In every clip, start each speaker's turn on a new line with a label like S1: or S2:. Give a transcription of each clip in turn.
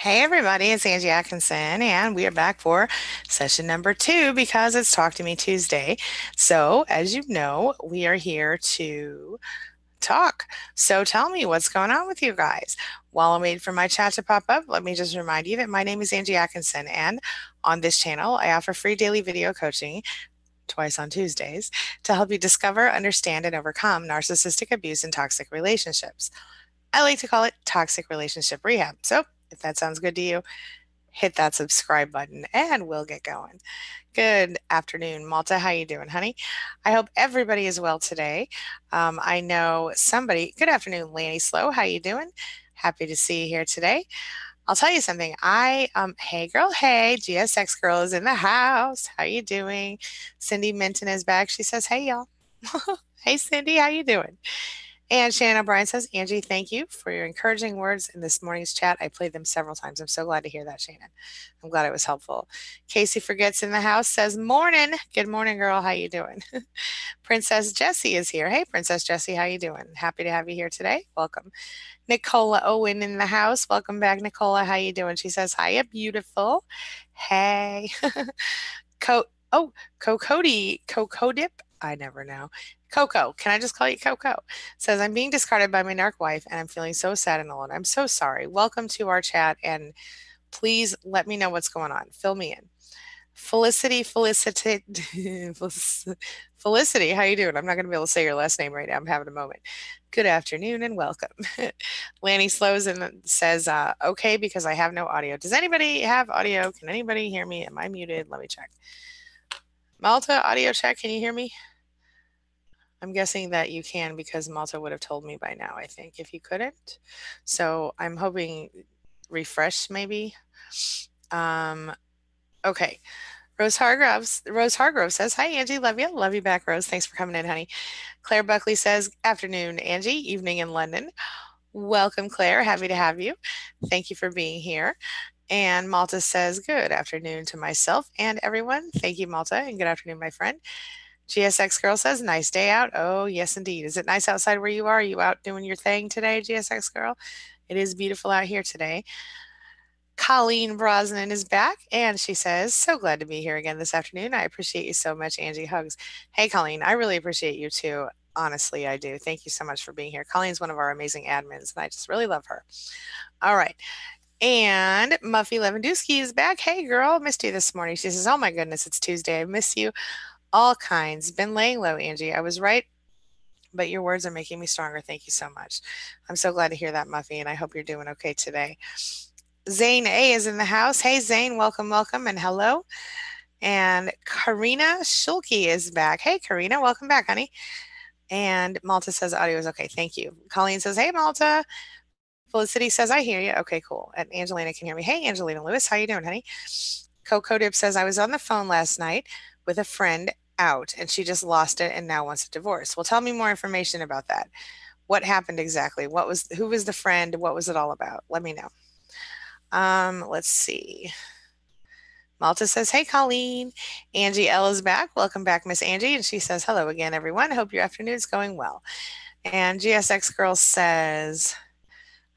S1: Hey everybody, it's Angie Atkinson, and we are back for session number 2 because it's Talk to Me Tuesday. So, as you know, we are here to talk. So, tell me what's going on with you guys. While I wait for my chat to pop up, let me just remind you that my name is Angie Atkinson, and on this channel, I offer free daily video coaching twice on Tuesdays to help you discover, understand, and overcome narcissistic abuse and toxic relationships. I like to call it toxic relationship rehab. So, if that sounds good to you, hit that subscribe button and we'll get going. Good afternoon, Malta. How you doing, honey? I hope everybody is well today. I know somebody. Good afternoon, Lanny Slow. How you doing? Happy to see you here today. I'll tell you something. Hey girl, hey, GSX girl is in the house. How you doing? Cindy Minton is back. She says, hey y'all. Hey Cindy, how you doing? And Shannon O'Brien says, Angie, thank you for your encouraging words in this morning's chat. I played them several times. I'm so glad to hear that, Shannon. I'm glad it was helpful. Casey Forgets in the house says, morning. Good morning, girl. How you doing? Princess Jessie is here. Hey, Princess Jessie, how you doing? Happy to have you here today. Welcome. Nicola Owen in the house. Welcome back, Nicola. How you doing? She says, hiya, beautiful. Hey. Co oh, Coco Dip. I never know. Coco, can I just call you Coco? Says, I'm being discarded by my narc wife and I'm feeling so sad and alone. I'm so sorry. Welcome to our chat and please let me know what's going on. Fill me in. Felicity, how you doing? I'm not going to be able to say your last name right now. I'm having a moment. Good afternoon and welcome. Lanny slows and says, okay, because I have no audio. Does anybody have audio? Can anybody hear me? Am I muted? Let me check. Malta, audio check. Can you hear me? I'm guessing that you can because Malta would have told me by now, I think, if you couldn't. So I'm hoping refresh maybe. Okay. Rose Hargrove says, hi, Angie. Love you. Love you back, Rose. Thanks for coming in, honey. Claire Buckley says, afternoon, Angie. Evening in London. Welcome, Claire. Happy to have you. Thank you for being here. And Malta says, good afternoon to myself and everyone. Thank you, Malta. And good afternoon, my friend. GSX Girl says, nice day out. Oh, yes, indeed. Is it nice outside where you are? Are you out doing your thing today, GSX Girl? It is beautiful out here today. Colleen Brosnan is back and she says, so glad to be here again this afternoon. I appreciate you so much, Angie. Hugs. Hey, Colleen, I really appreciate you too. Honestly, I do. Thank you so much for being here. Colleen's one of our amazing admins and I just really love her. All right. And Muffy Lewandowski is back. Hey, girl, missed you this morning. She says, oh my goodness, it's Tuesday. I miss you. All kinds. Been laying low, Angie. I was right, but your words are making me stronger. Thank you so much. I'm so glad to hear that, Muffy, and I hope you're doing okay today. Zane A is in the house. Hey, Zane, welcome, welcome, and hello. And Karina Schulke is back. Hey, Karina, welcome back, honey. And Malta says audio is okay. Thank you. Colleen says, hey, Malta. Felicity says, I hear you. Okay, cool. And Angelina can hear me. Hey, Angelina Lewis, how you doing, honey? Coco Dip says, I was on the phone last night with a friend out and she just lost it and now wants a divorce. Well, tell me more information about that. What happened exactly? Who was the friend? What was it all about? Let me know. Let's see. Malta says, hey, Colleen. Angie L is back. Welcome back, Miss Angie. And she says, hello again, everyone. Hope your afternoon's going well. And GSX Girl says,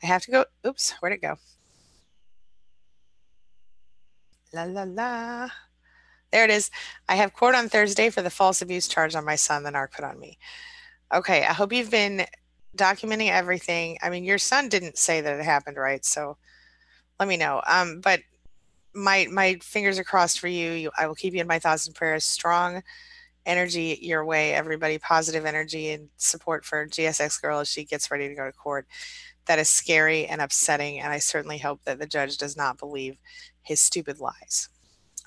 S1: I have to go. Oops, where'd it go? La, la, la. There it is. I have court on Thursday for the false abuse charge on my son the narc put on me. Okay, I hope you've been documenting everything. I mean, your son didn't say that it happened, right? So let me know. But my fingers are crossed for you. I will keep you in my thoughts and prayers. Strong energy your way, everybody. Positive energy and support for GSX Girl as she gets ready to go to court. That is scary and upsetting, and I certainly hope that the judge does not believe his stupid lies.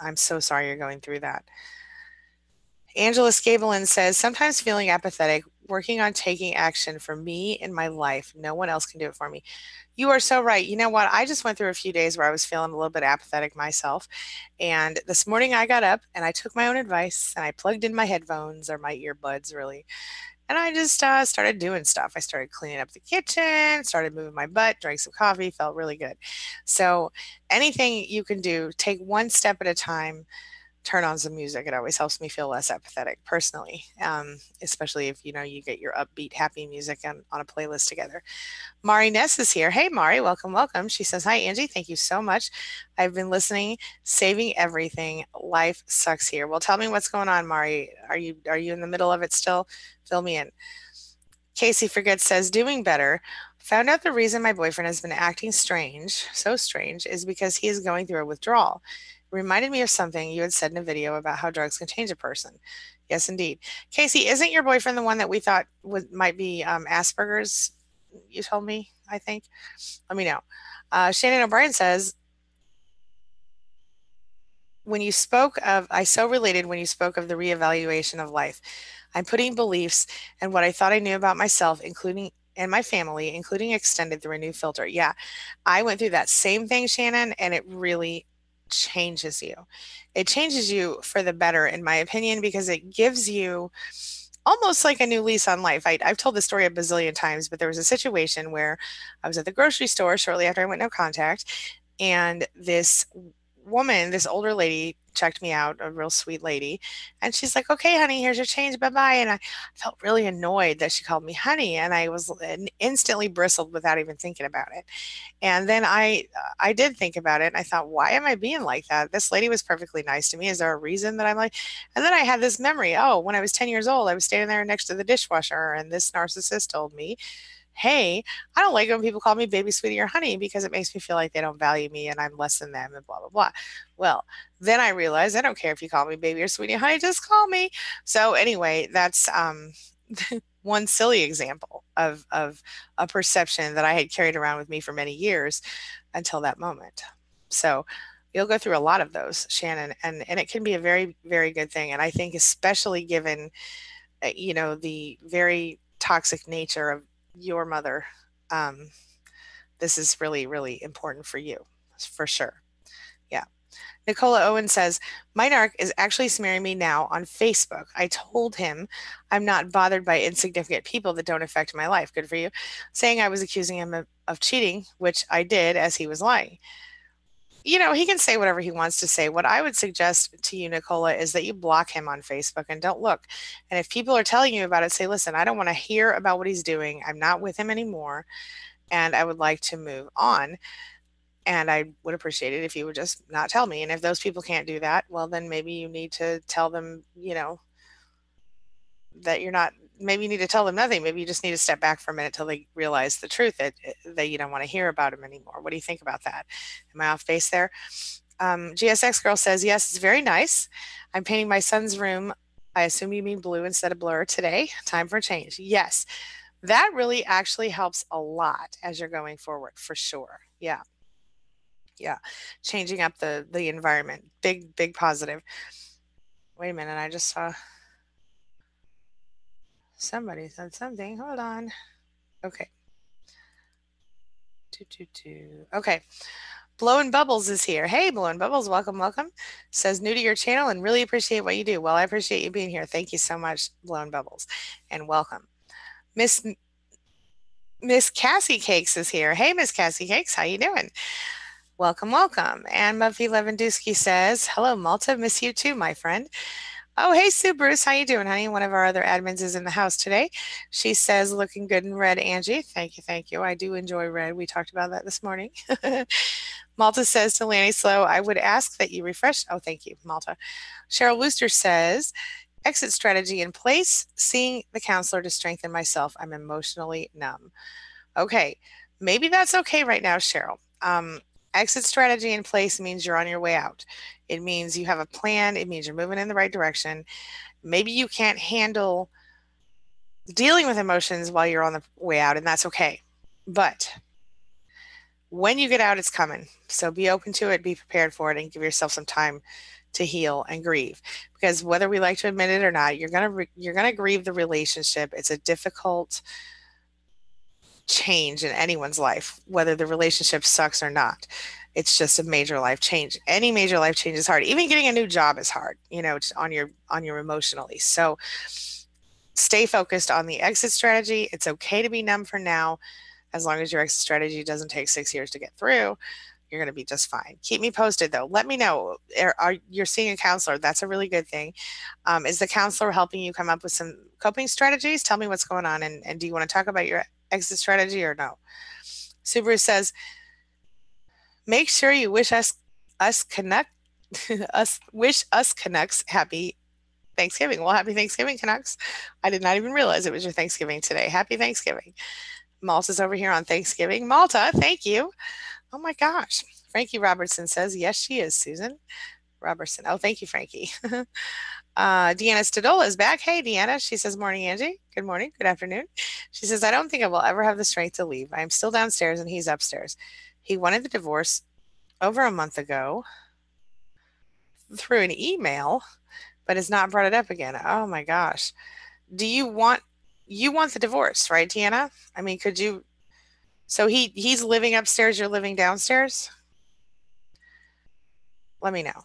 S1: I'm so sorry you're going through that. Angela Scabelin says, sometimes feeling apathetic, working on taking action for me in my life. No one else can do it for me. You are so right. You know what? I just went through a few days where I was feeling a little bit apathetic myself. And this morning I got up and I took my own advice and I plugged in my headphones or my earbuds, really. And I just started doing stuff. I started cleaning up the kitchen, started moving my butt, drank some coffee, felt really good. So anything you can do, take one step at a time turn on some music. It always helps me feel less apathetic personally, especially if you get your upbeat, happy music on a playlist together. Mari Ness is here. Hey, Mari, welcome, welcome. She says, "Hi, Angie. Thank you so much. I've been listening, saving everything. Life sucks here." Well, tell me what's going on, Mari. Are you in the middle of it still? Fill me in. Casey Forgets says, "Doing better. Found out the reason my boyfriend has been acting strange, so strange, is because he is going through a withdrawal. It reminded me of something you had said in a video about how drugs can change a person." Yes, indeed. Casey, isn't your boyfriend the one that we thought might be Asperger's? You told me, I think. Let me know. Shannon O'Brien says, I so related when you spoke of the reevaluation of life. I'm putting beliefs and what I thought I knew about myself, including and my family, including extended through a new filter. Yeah, I went through that same thing, Shannon, and it really changes you. It changes you for the better, in my opinion, because it gives you almost like a new lease on life. I've told this story a bazillion times, but there was a situation where I was at the grocery store shortly after I went no contact, and this woman, this older lady, checked me out, a real sweet lady, and she's like, "Okay, honey, here's your change, bye bye." And I felt really annoyed that she called me honey, and I was instantly bristled without even thinking about it. And then I did think about it, and I thought, why am I being like that? This lady was perfectly nice to me. Is there a reason that I'm like? And then I had this memory. Oh, when I was 10 years old, I was standing there next to the dishwasher, and this narcissist told me, "Hey, I don't like when people call me baby, sweetie, or honey because it makes me feel like they don't value me and I'm less than them and blah, blah, blah." Well, then I realized I don't care if you call me baby or sweetie or honey, just call me. So anyway, that's one silly example of a perception that I had carried around with me for many years until that moment. So you'll go through a lot of those, Shannon, and it can be a very, very good thing. And I think especially given the very toxic nature of your mother, um, this is really, really important for you, for sure. Yeah. Nicola Owen says, "My narc is actually smearing me now on Facebook. I told him I'm not bothered by insignificant people that don't affect my life. Good for you. Saying I was accusing him of cheating, which I did as he was lying." He can say whatever he wants to say. What I would suggest to you, Nicola, is that you block him on Facebook and don't look. And if people are telling you about it, say, "Listen, I don't want to hear about what he's doing. I'm not with him anymore, and I would like to move on. And I would appreciate it if you would just not tell me." And if those people can't do that, well, then maybe you need to tell them, that you're not, maybe you need to tell them nothing. Maybe you just need to step back for a minute till they realize the truth that you don't want to hear about him anymore. What do you think about that? Am I off base there? GSX Girl says, "Yes, it's very nice. I'm painting my son's room. I assume you mean blue instead of blur today. Time for change." Yes, that really actually helps a lot as you're going forward, for sure. Yeah. Yeah. Changing up the environment. Big, big positive. Wait a minute. I just saw somebody said something. Hold on. Okay. Okay. Blowing Bubbles is here. Hey, Blowing Bubbles, welcome, welcome. Says, "New to your channel and really appreciate what you do." Well, I appreciate you being here. Thank you so much, Blowing Bubbles, and welcome. Miss Miss Cassie Cakes is here. Hey, Miss Cassie Cakes, how you doing? Welcome, welcome. And Muffy Lewandowski says, "Hello, Malta. Miss you too, my friend." Oh, hey, Sue Bruce. How you doing, honey? One of our other admins is in the house today. She says, "Looking good in red, Angie." Thank you, thank you. I do enjoy red. We talked about that this morning. Malta says to Lanny Slow, "I would ask that you refresh." Oh, thank you, Malta. Cheryl Wooster says, "Exit strategy in place, seeing the counselor to strengthen myself. I'm emotionally numb." Okay, maybe that's okay right now, Cheryl. Exit strategy in place means you're on your way out. It means you have a plan. It means you're moving in the right direction. Maybe you can't handle dealing with emotions while you're on the way out, and that's okay. But when you get out, it's coming. So be open to it, be prepared for it, and give yourself some time to heal and grieve. Because whether we like to admit it or not, you're gonna grieve the relationship. It's a difficult change in anyone's life, whether the relationship sucks or not. It's just a major life change. Any major life change is hard. Even getting a new job is hard, on your emotionally. So stay focused on the exit strategy. It's okay to be numb for now, as long as your exit strategy doesn't take 6 years to get through. You're going to be just fine. Keep me posted though. Let me know. You're seeing a counselor? That's a really good thing. Is the counselor helping you come up with some coping strategies? Tell me what's going on, and do you want to talk about your exit strategy or no? Subaru says, make sure you wish us connect us wish us Canucks happy Thanksgiving. Well, happy Thanksgiving, Canucks. I did not even realize it was your Thanksgiving today. Happy Thanksgiving. Malta's over here on Thanksgiving. Malta, thank you. Oh my gosh. Frankie Robertson says, yes, she is, Susan Robertson. Oh, thank you, Frankie. Deanna Stadola is back. Hey, Deanna. She says, morning, Angie. Good morning. Good afternoon. She says, I don't think I will ever have the strength to leave. I am still downstairs and he's upstairs. He wanted the divorce over a month ago through an email, but has not brought it up again. Oh my gosh. Do you want the divorce, right, Deanna? I mean, could you so he's living upstairs, you're living downstairs? Let me know.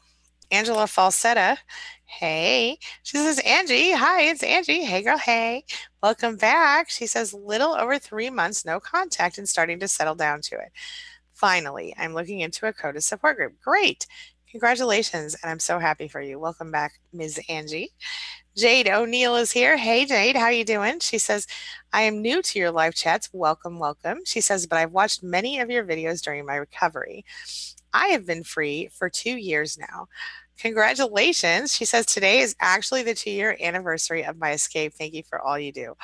S1: Angela Falsetta. Hey. She says, Angie, hi, it's Angie. Hey, girl, hey. Welcome back. She says, little over 3 months, no contact, and starting to settle down to it. Finally, I'm looking into a CODA support group. Great. Congratulations, and I'm so happy for you. Welcome back, Ms. Angie. Jade O'Neill is here. Hey, Jade, how you doing? She says, I am new to your live chats. Welcome, welcome. She says, but I've watched many of your videos during my recovery. I have been free for 2 years now. Congratulations. She says, today is actually the 2-year anniversary of my escape. Thank you for all you do.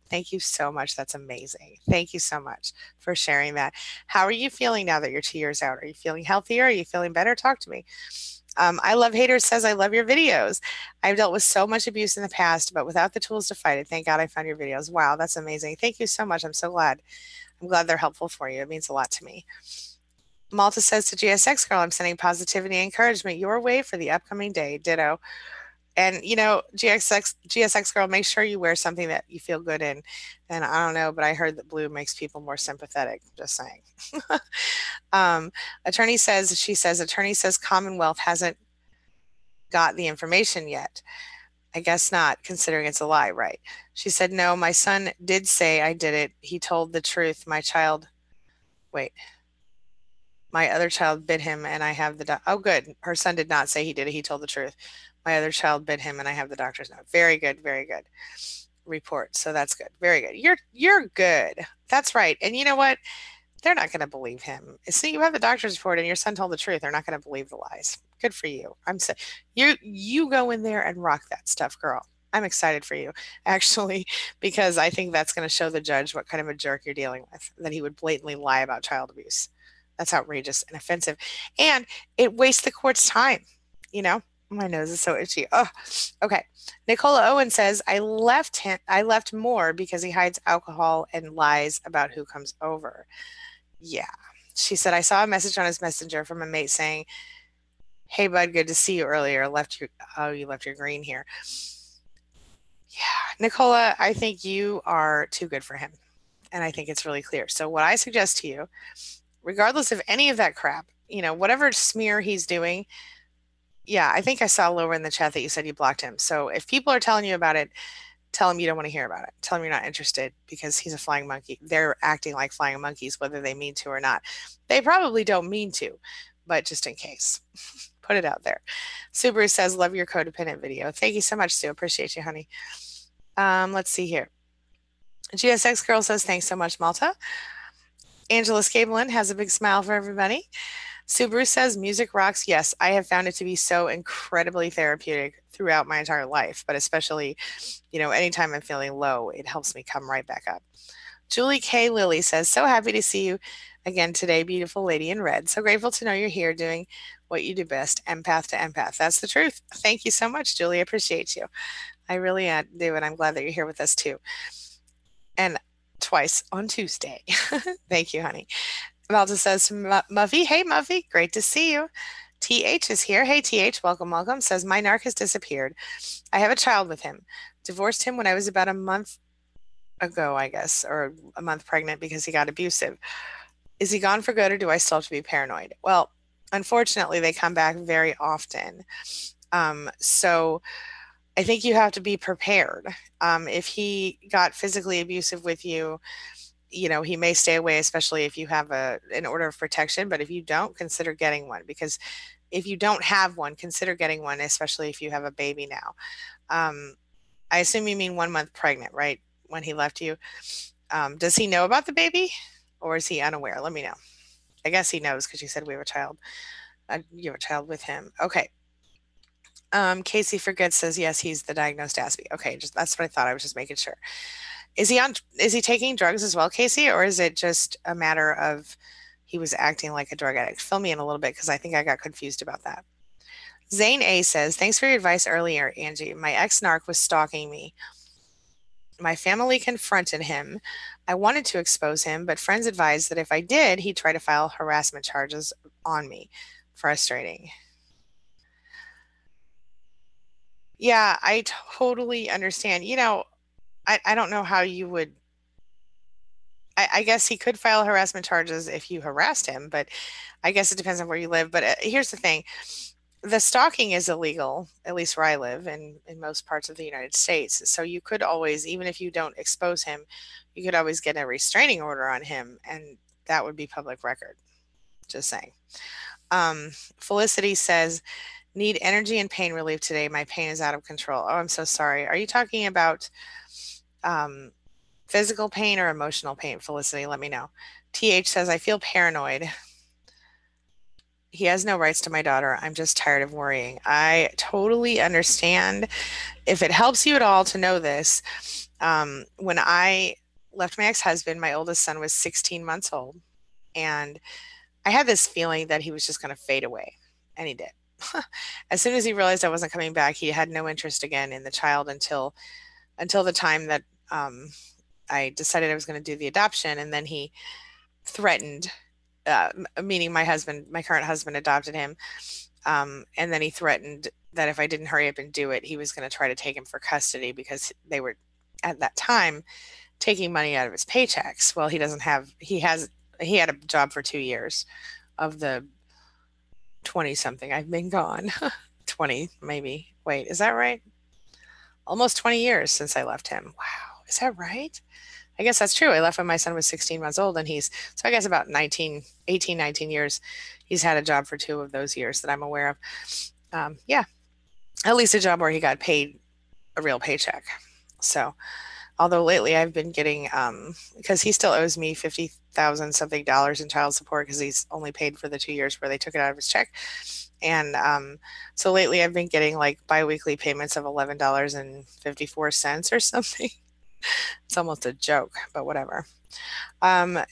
S1: Thank you so much. That's amazing. Thank you so much for sharing that. How are you feeling now that you're 2 years out? Are you feeling healthier? Are you feeling better? Talk to me. I Love Haters says, I love your videos. I've dealt with so much abuse in the past, but without the tools to fight it, thank God I found your videos. Wow, that's amazing. Thank you so much. I'm so glad. I'm glad they're helpful for you. It means a lot to me. Malta says to GSX Girl, I'm sending positivity and encouragement your way for the upcoming day. Ditto. And GSX Girl, make sure you wear something that you feel good in. And I don't know, but I heard that blue makes people more sympathetic. Just saying. Attorney says Commonwealth hasn't got the information yet. I guess not, considering it's a lie, right? She said, no, my son did say I did it. He told the truth. My other child bit him and I have oh, good. Her son did not say he did it. He told the truth. My other child bit him and I have the doctor's note. Very good. Very good report. So that's good. Very good. You're good. That's right. And you know what? They're not going to believe him. See, you have the doctor's report and your son told the truth. They're not going to believe the lies. Good for you. I'm saying you go in there and rock that stuff, girl. I'm excited for you, actually, because I think that's going to show the judge what kind of a jerk you're dealing with, that he would blatantly lie about child abuse. That's outrageous and offensive. And it wastes the court's time, you know? My nose is so itchy. Oh, okay. Nicola Owen says, I left more because he hides alcohol and lies about who comes over. Yeah. She said, I saw a message on his messenger from a mate saying, hey, bud, good to see you earlier. You left your green here. Yeah. Nicola, I think you are too good for him. And I think it's really clear. So what I suggest to you, regardless of any of that crap, whatever smear he's doing, yeah, I think I saw lower in the chat that you said you blocked him. So if people are telling you about it, tell him you don't want to hear about it. Tell him you're not interested because he's a flying monkey. They're acting like flying monkeys, whether they mean to or not. They probably don't mean to, but just in case, put it out there. Subaru says, love your codependent video. Thank you so much, Sue. Appreciate you, honey. Let's see here. GSX Girl says, thanks so much, Malta. Angela Scablin has a big smile for everybody. Subaru says, music rocks. Yes, I have found it to be so incredibly therapeutic throughout my entire life, but especially, anytime I'm feeling low, it helps me come right back up. Julie K. Lilly says, so happy to see you again today, beautiful lady in red. So grateful to know you're here doing what you do best, empath to empath. That's the truth. Thank you so much, Julie. I appreciate you. I really do, and I'm glad that you're here with us too. And twice on Tuesday. Thank you, honey. Malta says, Muffy, hey, Muffy, great to see you. TH is here. Hey, TH, welcome, welcome. Says, my narc has disappeared. I have a child with him. Divorced him when I was about a month ago, I guess, or a month pregnant because he got abusive. Is he gone for good or do I still have to be paranoid? Well, unfortunately, they come back very often. So I think you have to be prepared. If he got physically abusive with you, he may stay away, especially if you have an order of protection. But if you don't, consider getting one, because if you don't have one, consider getting one, especially if you have a baby now. Um, I assume you mean 1 month pregnant, right? When he left you. Does he know about the baby, or is he unaware? Let me know. I guess he knows because you said we have a child. You have a child with him. Okay. Casey Forgets says yes, he's the diagnosed Aspie. Okay, just that's what I thought. I was just making sure. Is he taking drugs as well, Casey, or is it just a matter of he was acting like a drug addict? Fill me in a little bit because I think I got confused about that. Zane A says, thanks for your advice earlier, Angie. My ex-narc was stalking me. My family confronted him. I wanted to expose him, but friends advised that if I did, he'd try to file harassment charges on me. Frustrating. Yeah, I totally understand. I don't know how you would. I guess he could file harassment charges if you harassed him, but I guess it depends on where you live. But here's the thing: the stalking is illegal, at least where I live, and in most parts of the United States. So you could always, even if you don't expose him, you could always get a restraining order on him, and that would be public record. Just saying. Felicity says, need energy and pain relief today. My pain is out of control. Oh, I'm so sorry. Are you talking about um, physical pain or emotional pain, Felicity? Let me know. TH says, I feel paranoid. He has no rights to my daughter. I'm just tired of worrying. I totally understand. If it helps you at all to know this, when I left my ex-husband, my oldest son was 16 months old, and I had this feeling that he was just going to fade away, and he did. As soon as he realized I wasn't coming back, he had no interest again in the child until the time that I decided I was going to do the adoption, and then he threatened, meaning my current husband adopted him, and then he threatened that if I didn't hurry up and do it, he was going to try to take him for custody because they were at that time taking money out of his paychecks. Well, he had a job for 2 years of the 20 something I've been gone. 20 maybe. Wait, is that right? Almost 20 years since I left him. Wow, is that right? I guess that's true. I left when my son was 16 months old, and so I guess about 19 years. He's had a job for 2 of those years that I'm aware of. Yeah, at least a job where he got paid a real paycheck. So, although lately I've been getting, because he still owes me 50,000 something dollars in child support because he's only paid for the 2 years where they took it out of his check. And so lately I've been getting like biweekly payments of $11.54 or something. It's almost a joke, but whatever.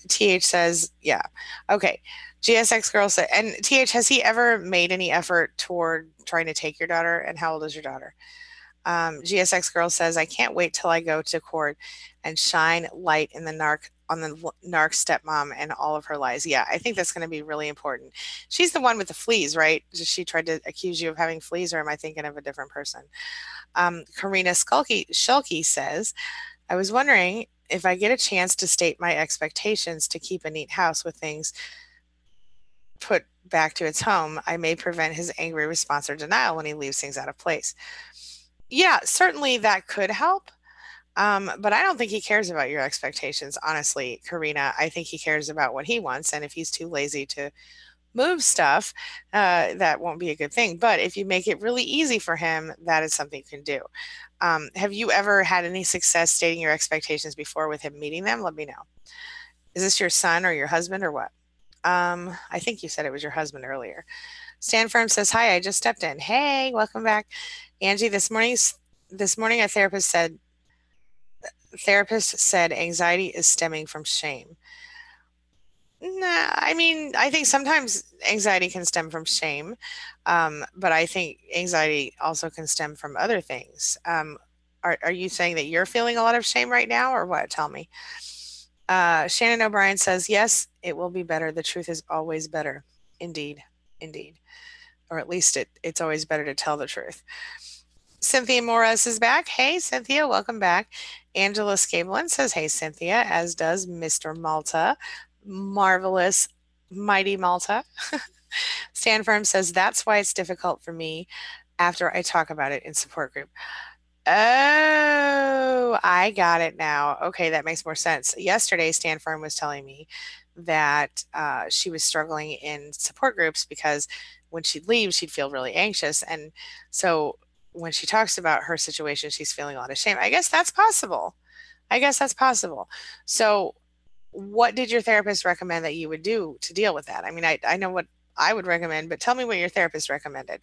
S1: TH says, yeah. Okay. GSX girl said, and TH, has he ever made any effort toward trying to take your daughter? And how old is your daughter? GSX girl says, I can't wait till I go to court and shine light in the narc stepmom and all of her lies. Yeah, I think that's going to be really important. She's the one with the fleas, right? She tried to accuse you of having fleas, or am I thinking of a different person? Karina Shulky says, I was wondering if I get a chance to state my expectations to keep a neat house with things put back to its home, I may prevent his angry response or denial when he leaves things out of place. Yeah, certainly that could help. But I don't think he cares about your expectations, honestly, Karina. I think he cares about what he wants. And if he's too lazy to move stuff, that won't be a good thing. But if you make it really easy for him, that is something you can do. Have you ever had any success stating your expectations before with him meeting them? Let me know. Is this your son or your husband or what? I think you said it was your husband earlier. Stan Firm says, hi, I just stepped in. Hey, welcome back. Angie, this morning a therapist said anxiety is stemming from shame. Nah, I mean, I think sometimes anxiety can stem from shame, but I think anxiety also can stem from other things. Are you saying that you're feeling a lot of shame right now, or what? Tell me. Shannon O'Brien says, yes, it will be better. The truth is always better. Indeed, indeed. Or at least it's always better to tell the truth. Cynthia Morris is back. Hey, Cynthia, welcome back. Angela Scablin says, hey, Cynthia, as does Mr. Malta. Marvelous, mighty Malta. Stan Firm says, that's why it's difficult for me after I talk about it in support group. Oh, I got it now. Okay, that makes more sense. Yesterday, Stan Fern was telling me that she was struggling in support groups because when she'd leave, she'd feel really anxious. And so when she talks about her situation, she's feeling a lot of shame. I guess that's possible. I guess that's possible. So, what did your therapist recommend that you would do to deal with that? I mean, I know what I would recommend, but tell me what your therapist recommended.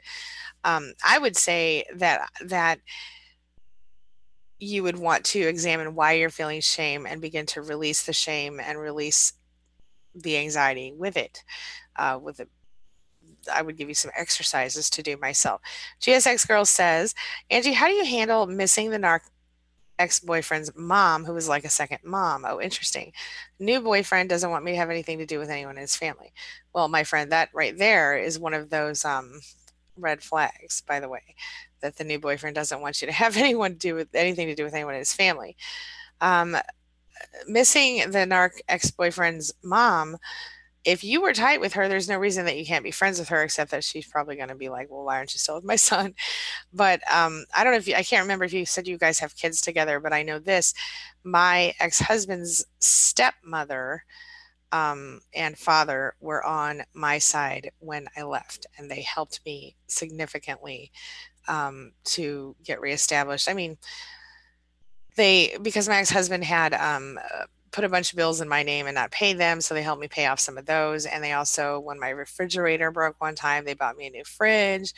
S1: I would say that you would want to examine why you're feeling shame and begin to release the shame and release the anxiety with it. With it, I would give you some exercises to do myself. GSX Girl says, Angie, how do you handle missing the ex-boyfriend's mom, who was like a second mom? Oh, interesting. New boyfriend doesn't want me to have anything to do with anyone in his family. Well, my friend, that right there is one of those red flags, by the way, that the new boyfriend doesn't want you to have anything to do with anyone in his family. Um, Missing the narc ex-boyfriend's mom, if you were tight with her, there's no reason that you can't be friends with her, except that she's probably going to be like, well, why aren't you still with my son? But I don't know if I can't remember if you said you guys have kids together, but I know this. My ex-husband's stepmother and father were on my side when I left, and they helped me significantly to get reestablished. I mean, because my ex-husband had put a bunch of bills in my name and not paid them, so they helped me pay off some of those. And they also, when my refrigerator broke one time, they bought me a new fridge.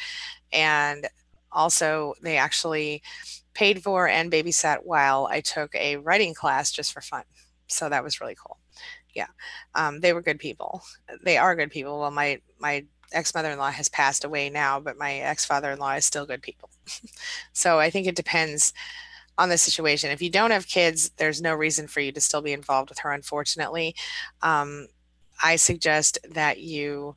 S1: And also, they actually paid for and babysat while I took a writing class just for fun. So that was really cool. Yeah. They were good people. They are good people. Well, my ex mother-in-law has passed away now, but my ex father-in-law is still good people. So I think it depends on the situation. If you don't have kids, there's no reason for you to still be involved with her, unfortunately. Um, I suggest that you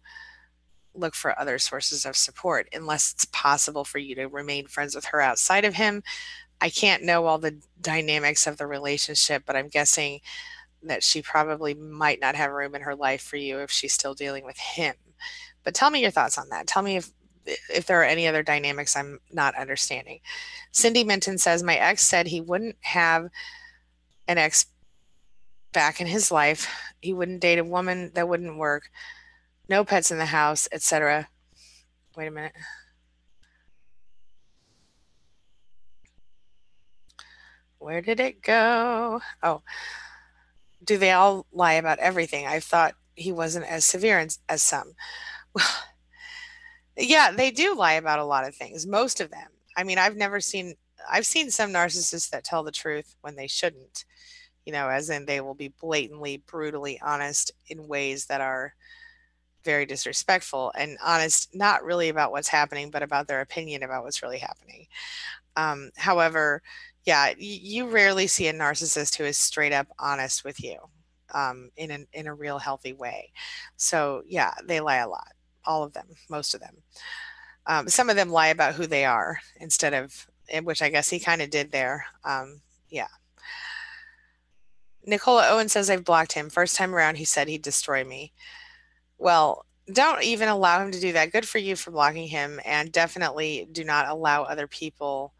S1: look for other sources of support unless it's possible for you to remain friends with her outside of him. I can't know all the dynamics of the relationship, but I'm guessing that she probably might not have room in her life for you if she's still dealing with him. But tell me your thoughts on that. Tell me if there are any other dynamics I'm not understanding. Cindy Minton says, my ex said he wouldn't have an ex back in his life. He wouldn't date a woman that wouldn't work. No pets in the house, etc. Wait a minute. Where did it go? Oh, do they all lie about everything? I thought he wasn't as severe as some. Well, yeah, they do lie about a lot of things, most of them. I mean, I've seen some narcissists that tell the truth when they shouldn't, as in they will be blatantly, brutally honest in ways that are very disrespectful and honest, not really about what's happening, but about their opinion about what's really happening. However, yeah, you rarely see a narcissist who is straight up honest with you in a real healthy way. So yeah, they lie a lot. All of them, most of them. Some of them lie about who they are instead of, which I guess he kind of did there. Yeah. Nicola Owen says I've blocked him. First time around, he said he'd destroy me. Well, don't even allow him to do that. Good for you for blocking him, and definitely do not allow other people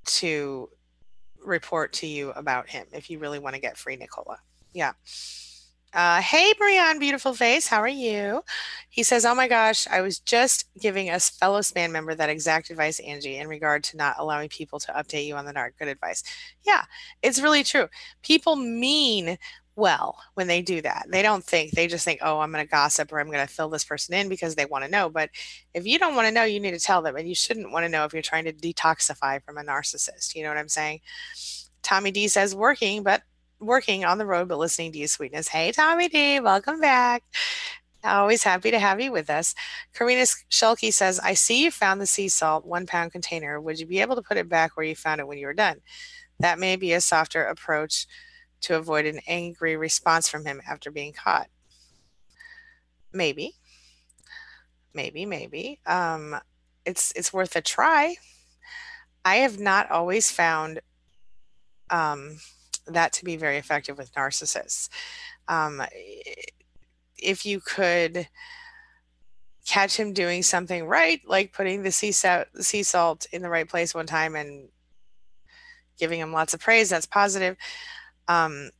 S1: to report to you about him if you really want to get free, Nicola. Yeah. Hey, Brian, beautiful face. How are you? He says, oh my gosh, I was just giving a fellow SPAN member that exact advice, Angie, in regard to not allowing people to update you on the narc. Good advice. Yeah, it's really true. People mean well when they do that. They just think, oh, I'm going to gossip or I'm going to fill this person in because they want to know. But if you don't want to know, you need to tell them. And you shouldn't want to know if you're trying to detoxify from a narcissist. You know what I'm saying? Tommy D says, working on the road, but listening to you, sweetness. Hey, Tommy D, welcome back. Always happy to have you with us. Karina Schulke says, I see you found the sea salt 1 pound container. Would you be able to put it back where you found it when you were done? That may be a softer approach to avoid an angry response from him after being caught. Maybe, maybe. It's worth a try. I have not always found that to be very effective with narcissists. Um, if you could catch him doing something right, like putting the sea salt in the right place one time and giving him lots of praise. That's positive. Um,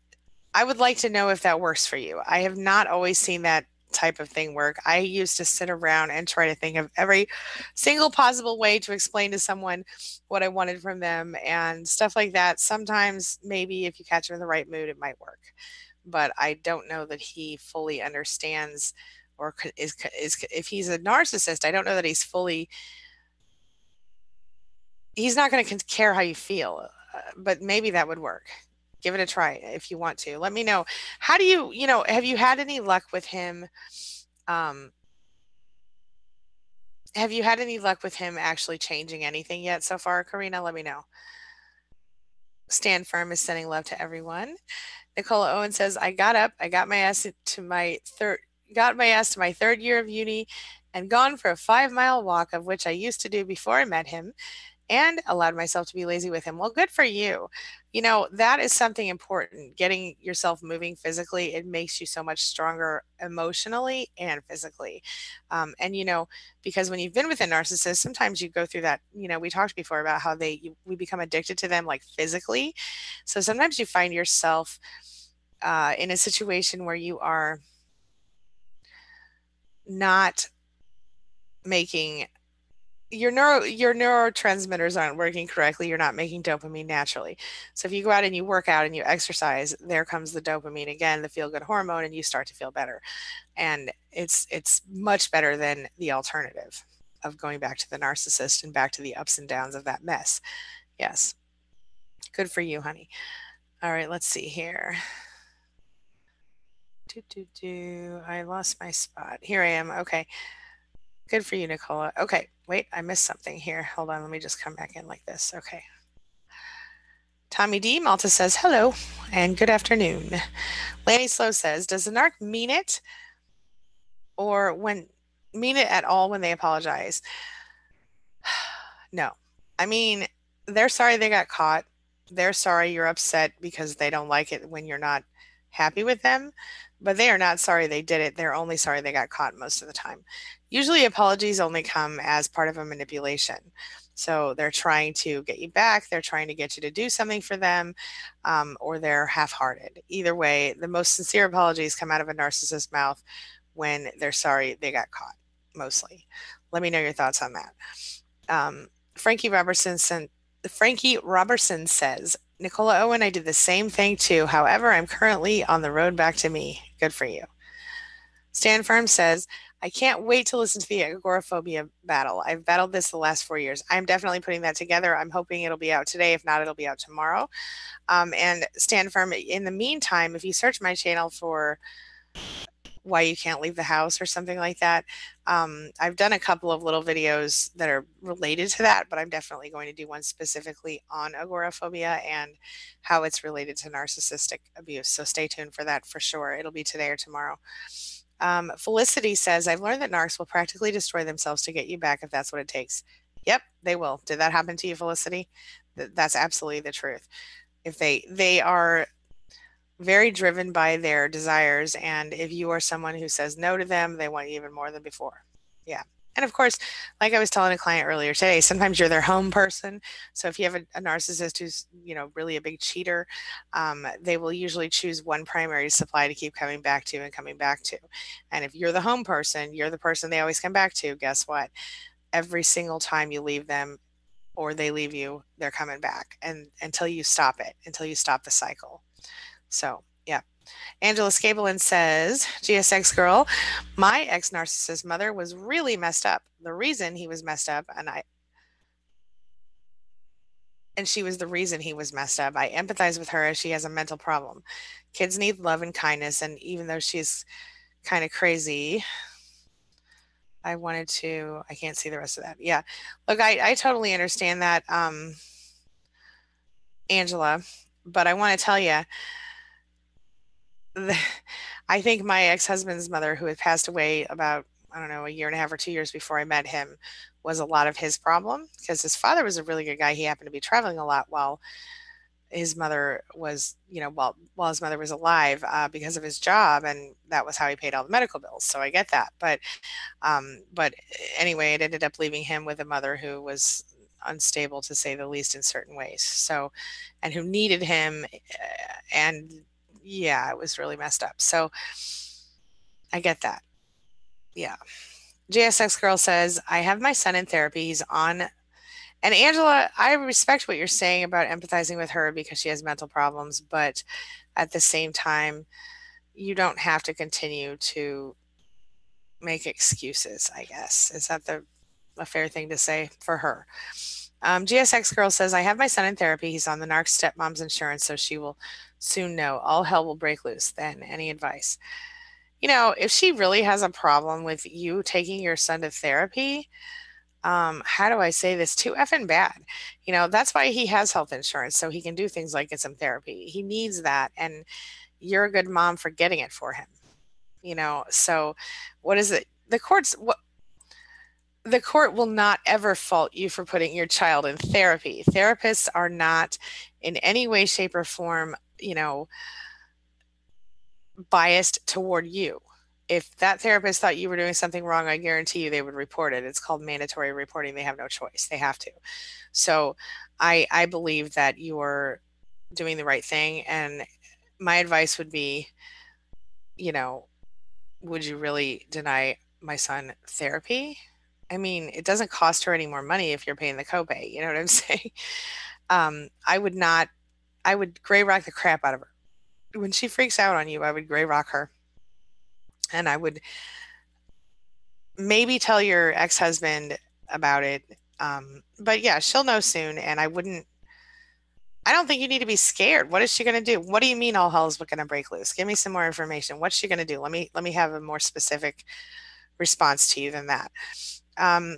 S1: I would like to know if that works for you. I have not always seen that type of thing work. I used to sit around and try to think of every single possible way to explain to someone what I wanted from them and stuff like that. Sometimes, maybe if you catch him in the right mood, it might work. But I don't know that he fully understands or is if he's a narcissist, I don't know that he's not going to care how you feel, but maybe that would work. Give it a try if you want to. Let me know. How do have you had any luck with him? Um, have you had any luck with him actually changing anything yet so far, Karina? Let me know. Stand Firm is sending love to everyone. Nicola Owen says, I got up, I got my ass to my third year of uni and gone for a 5-mile walk, of which I used to do before I met him, and allowed myself to be lazy with him. Well, good for you. That is something important. Getting yourself moving physically, it makes you so much stronger emotionally and physically. And because when you've been with a narcissist, sometimes you go through that. We talked before about how we become addicted to them, like physically. So sometimes you find yourself in a situation where you are not making your neurotransmitters aren't working correctly. You're not making dopamine naturally. So if you go out and you work out and you exercise, there comes the dopamine again, the feel good hormone, and you start to feel better. And it's much better than the alternative of going back to the narcissist and back to the ups and downs of that mess. Yes. Good for you, honey. All right, let's see here. I lost my spot. Here I am. Okay. Good for you, Nicola. Okay, wait, I missed something here. Hold on, let me just come back in like this. Okay. Tommy D. Malta says, hello and good afternoon. Lanny Slow says, does the narc or mean it at all when they apologize? No. I mean, they're sorry they got caught. They're sorry you're upset because they don't like it when you're not happy with them, but they are not sorry they did it. They're only sorry they got caught most of the time. Usually apologies only come as part of a manipulation. So they're trying to get you back. They're trying to get you to do something for them, or they're half-hearted. Either way, the most sincere apologies come out of a narcissist's mouth when they're sorry they got caught, mostly. Let me know your thoughts on that. Frankie Robertson says, Nicola Owen, I did the same thing too. However, I'm currently on the road back to me. Good for you. Stan Firm says, I can't wait to listen to the agoraphobia battle. I've battled this the last 4 years. I'm definitely putting that together. I'm hoping it'll be out today. If not, it'll be out tomorrow. And Stan Firm, in the meantime, if you search my channel for why you can't leave the house or something like that, I've done a couple of little videos that are related to that, but I'm definitely going to do one specifically on agoraphobia and how it's related to narcissistic abuse. So stay tuned for that for sure. It'll be today or tomorrow. Felicity says, I've learned that narcs will practically destroy themselves to get you back if that's what it takes. Yep, they will. Did that happen to you, Felicity? That's absolutely the truth. If they are very driven by their desires, and if you are someone who says no to them, they want you even more than before. Yeah. And of course, like I was telling a client earlier today, sometimes you're their home person. So if you have a narcissist who's, really a big cheater, they will usually choose one primary supply to keep coming back to and coming back to. And if you're the home person, you're the person they always come back to, guess what? Every single time you leave them or they leave you, they're coming back, and until you stop it, until you stop the cycle. So, yeah. Angela Scabelin says, GSX girl, my ex-narcissist mother was really messed up. The reason he was messed up, and she was the reason he was messed up. I empathize with her as she has a mental problem. Kids need love and kindness, and even though she's kind of crazy, I can't see the rest of that. Yeah. Look, I totally understand that, Angela, but I want to tell you, I think my ex-husband's mother, who had passed away about, I don't know, a year and a half or 2 years before I met him, was a lot of his problem because his father was a really good guy. He happened to be traveling a lot while his mother was, while his mother was alive, because of his job, and that was how he paid all the medical bills. So I get that, but anyway, it ended up leaving him with a mother who was unstable to say the least in certain ways. So, and who needed him, and yeah, it was really messed up. So I get that. Yeah. JSX girl says, I have my son in therapy. He's on. And Angela, I respect what you're saying about empathizing with her because she has mental problems, but at the same time, you don't have to continue to make excuses, I guess. Is that a fair thing to say for her? GSX girl says, I have my son in therapy. He's on the narc stepmom's insurance, so she will soon know. All hell will break loose then. Any advice? If she really has a problem with you taking your son to therapy, how do I say this? Too effing bad. That's why he has health insurance, so he can do things like get some therapy. He needs that, and you're a good mom for getting it for him. So what is it? The court will not ever fault you for putting your child in therapy. Therapists are not in any way, shape, or form, biased toward you. If that therapist thought you were doing something wrong, I guarantee you they would report it. It's called mandatory reporting. They have no choice. They have to. So I believe that you're doing the right thing. And my advice would be, you know, would you really deny my son therapy? I mean, it doesn't cost her any more money if you're paying the copay. You know what I'm saying? I would not, I would gray rock the crap out of her. When she freaks out on you, I would gray rock her. And I would maybe tell your ex-husband about it. But yeah, she'll know soon. And I don't think you need to be scared. What is she going to do? What do you mean all hell's going to break loose? Give me some more information. What's she going to do? Let me have a more specific response to you than that. Um,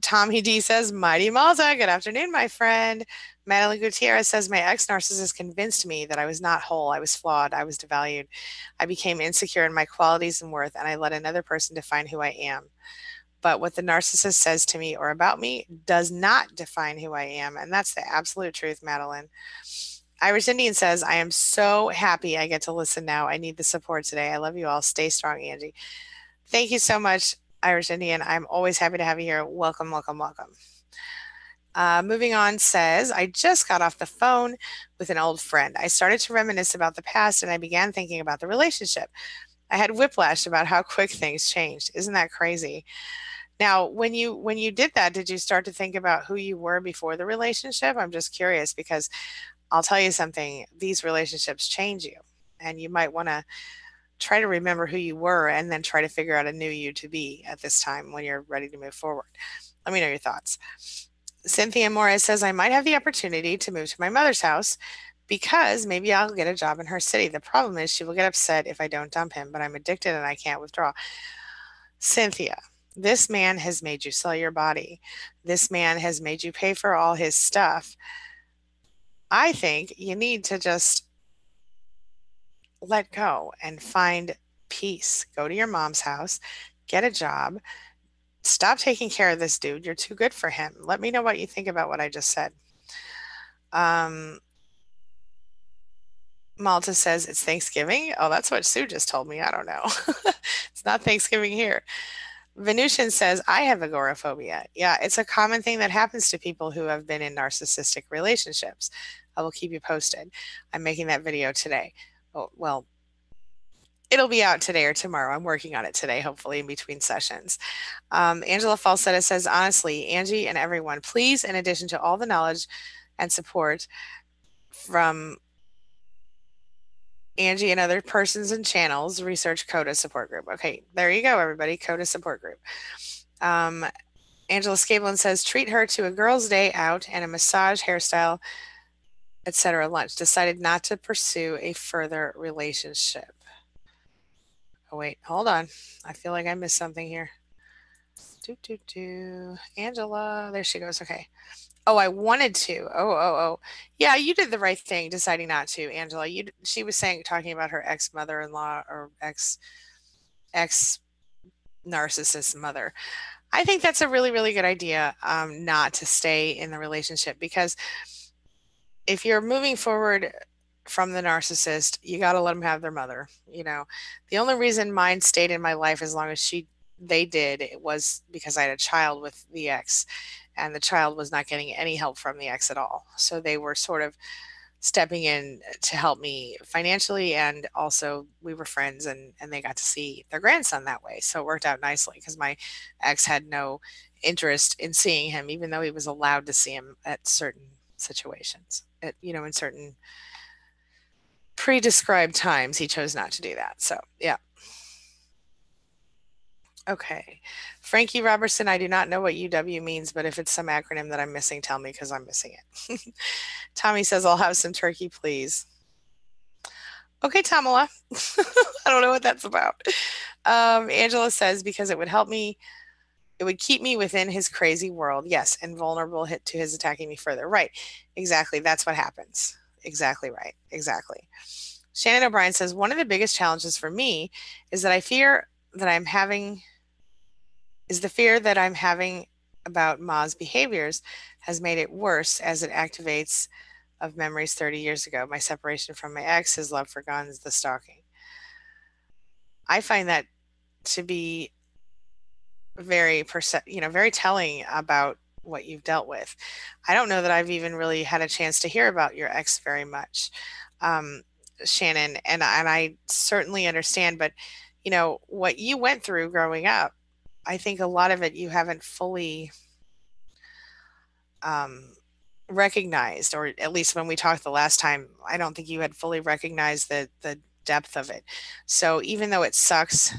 S1: Tommy D says, Mighty Malta, good afternoon, my friend. Madeline Gutierrez says, my ex narcissist convinced me that I was not whole. I was flawed. I was devalued. I became insecure in my qualities and worth, and I let another person define who I am. But what the narcissist says to me or about me does not define who I am. And that's the absolute truth, Madeline. Irish Indian says, I am so happy I get to listen now. I need the support today. I love you all. Stay strong, Angie. Thank you so much, Irish Indian. I'm always happy to have you here. Welcome, welcome, welcome. Moving on says, I just got off the phone with an old friend. I started to reminisce about the past and I began thinking about the relationship. I had whiplash about how quick things changed. Isn't that crazy? Now, when you did that, did you start to think about who you were before the relationship? I'm just curious because I'll tell you something, these relationships change you, and you might want to try to remember who you were and then try to figure out a new you to be at this time when you're ready to move forward. Let me know your thoughts. Cynthia Morris says, I might have the opportunity to move to my mother's house because maybe I'll get a job in her city. The problem is she will get upset if I don't dump him, but I'm addicted and I can't withdraw. Cynthia, this man has made you sell your body. This man has made you pay for all his stuff. I think you need to just let go and find peace. Go to your mom's house, get a job, stop taking care of this dude. You're too good for him. Let me know what you think about what I just said. Um, Malta says it's Thanksgiving. Oh, that's what Sue just told me. I don't know. It's not Thanksgiving here. Venusian says, I have agoraphobia. Yeah, it's a common thing that happens to people who have been in narcissistic relationships. I will keep you posted. I'm making that video today. Oh, well, it'll be out today or tomorrow. I'm working on it today, hopefully in between sessions. Angela Falsetta says, honestly, Angie and everyone, please, in addition to all the knowledge and support from Angie and other persons and channels, research CODA support group. Okay, there you go, everybody. CODA support group. Angela Scablin says, treat her to a girl's day out and a massage, hairstyle, etc. lunch. Decided not to pursue a further relationship. Oh, wait, hold on. I feel like I missed something here. Angela, there she goes. Okay. Oh, I wanted to. Oh. Yeah, you did the right thing deciding not to, Angela. She was talking about her ex-mother-in-law or ex narcissist mother. I think that's a really, really good idea, not to stay in the relationship because if you're moving forward from the narcissist, you got to let them have their mother. The only reason mine stayed in my life as long as they did, it was because I had a child with the ex, and the child was not getting any help from the ex at all. So they were sort of stepping in to help me financially, and also we were friends, and they got to see their grandson that way. So it worked out nicely because my ex had no interest in seeing him, even though he was allowed to see him at certain situations. In certain pre-described times, he chose not to do that. So yeah. Okay. Frankie Robertson, I do not know what UW means, but if it's some acronym that I'm missing, tell me because I'm missing it. Tommy says, I'll have some turkey, please. Okay, Tamala. I don't know what that's about. Angela says, because it would help me, it would keep me within his crazy world. Yes, and vulnerable to his attacking me further. Right. Exactly. That's what happens. Exactly right. Exactly. Shannon O'Brien says, one of the biggest challenges for me is that I fear that I'm having is the fear that I'm having about Ma's behaviors has made it worse as it activates of memories 30 years ago, my separation from my ex, his love for guns, the stalking. I find that to be very telling about what you've dealt with. I don't know that I've even really had a chance to hear about your ex very much, um, Shannon, and I certainly understand. But what you went through growing up, I think a lot of it you haven't fully um, recognized, or at least when we talked the last time, I don't think you had fully recognized the depth of it. So even though it sucks,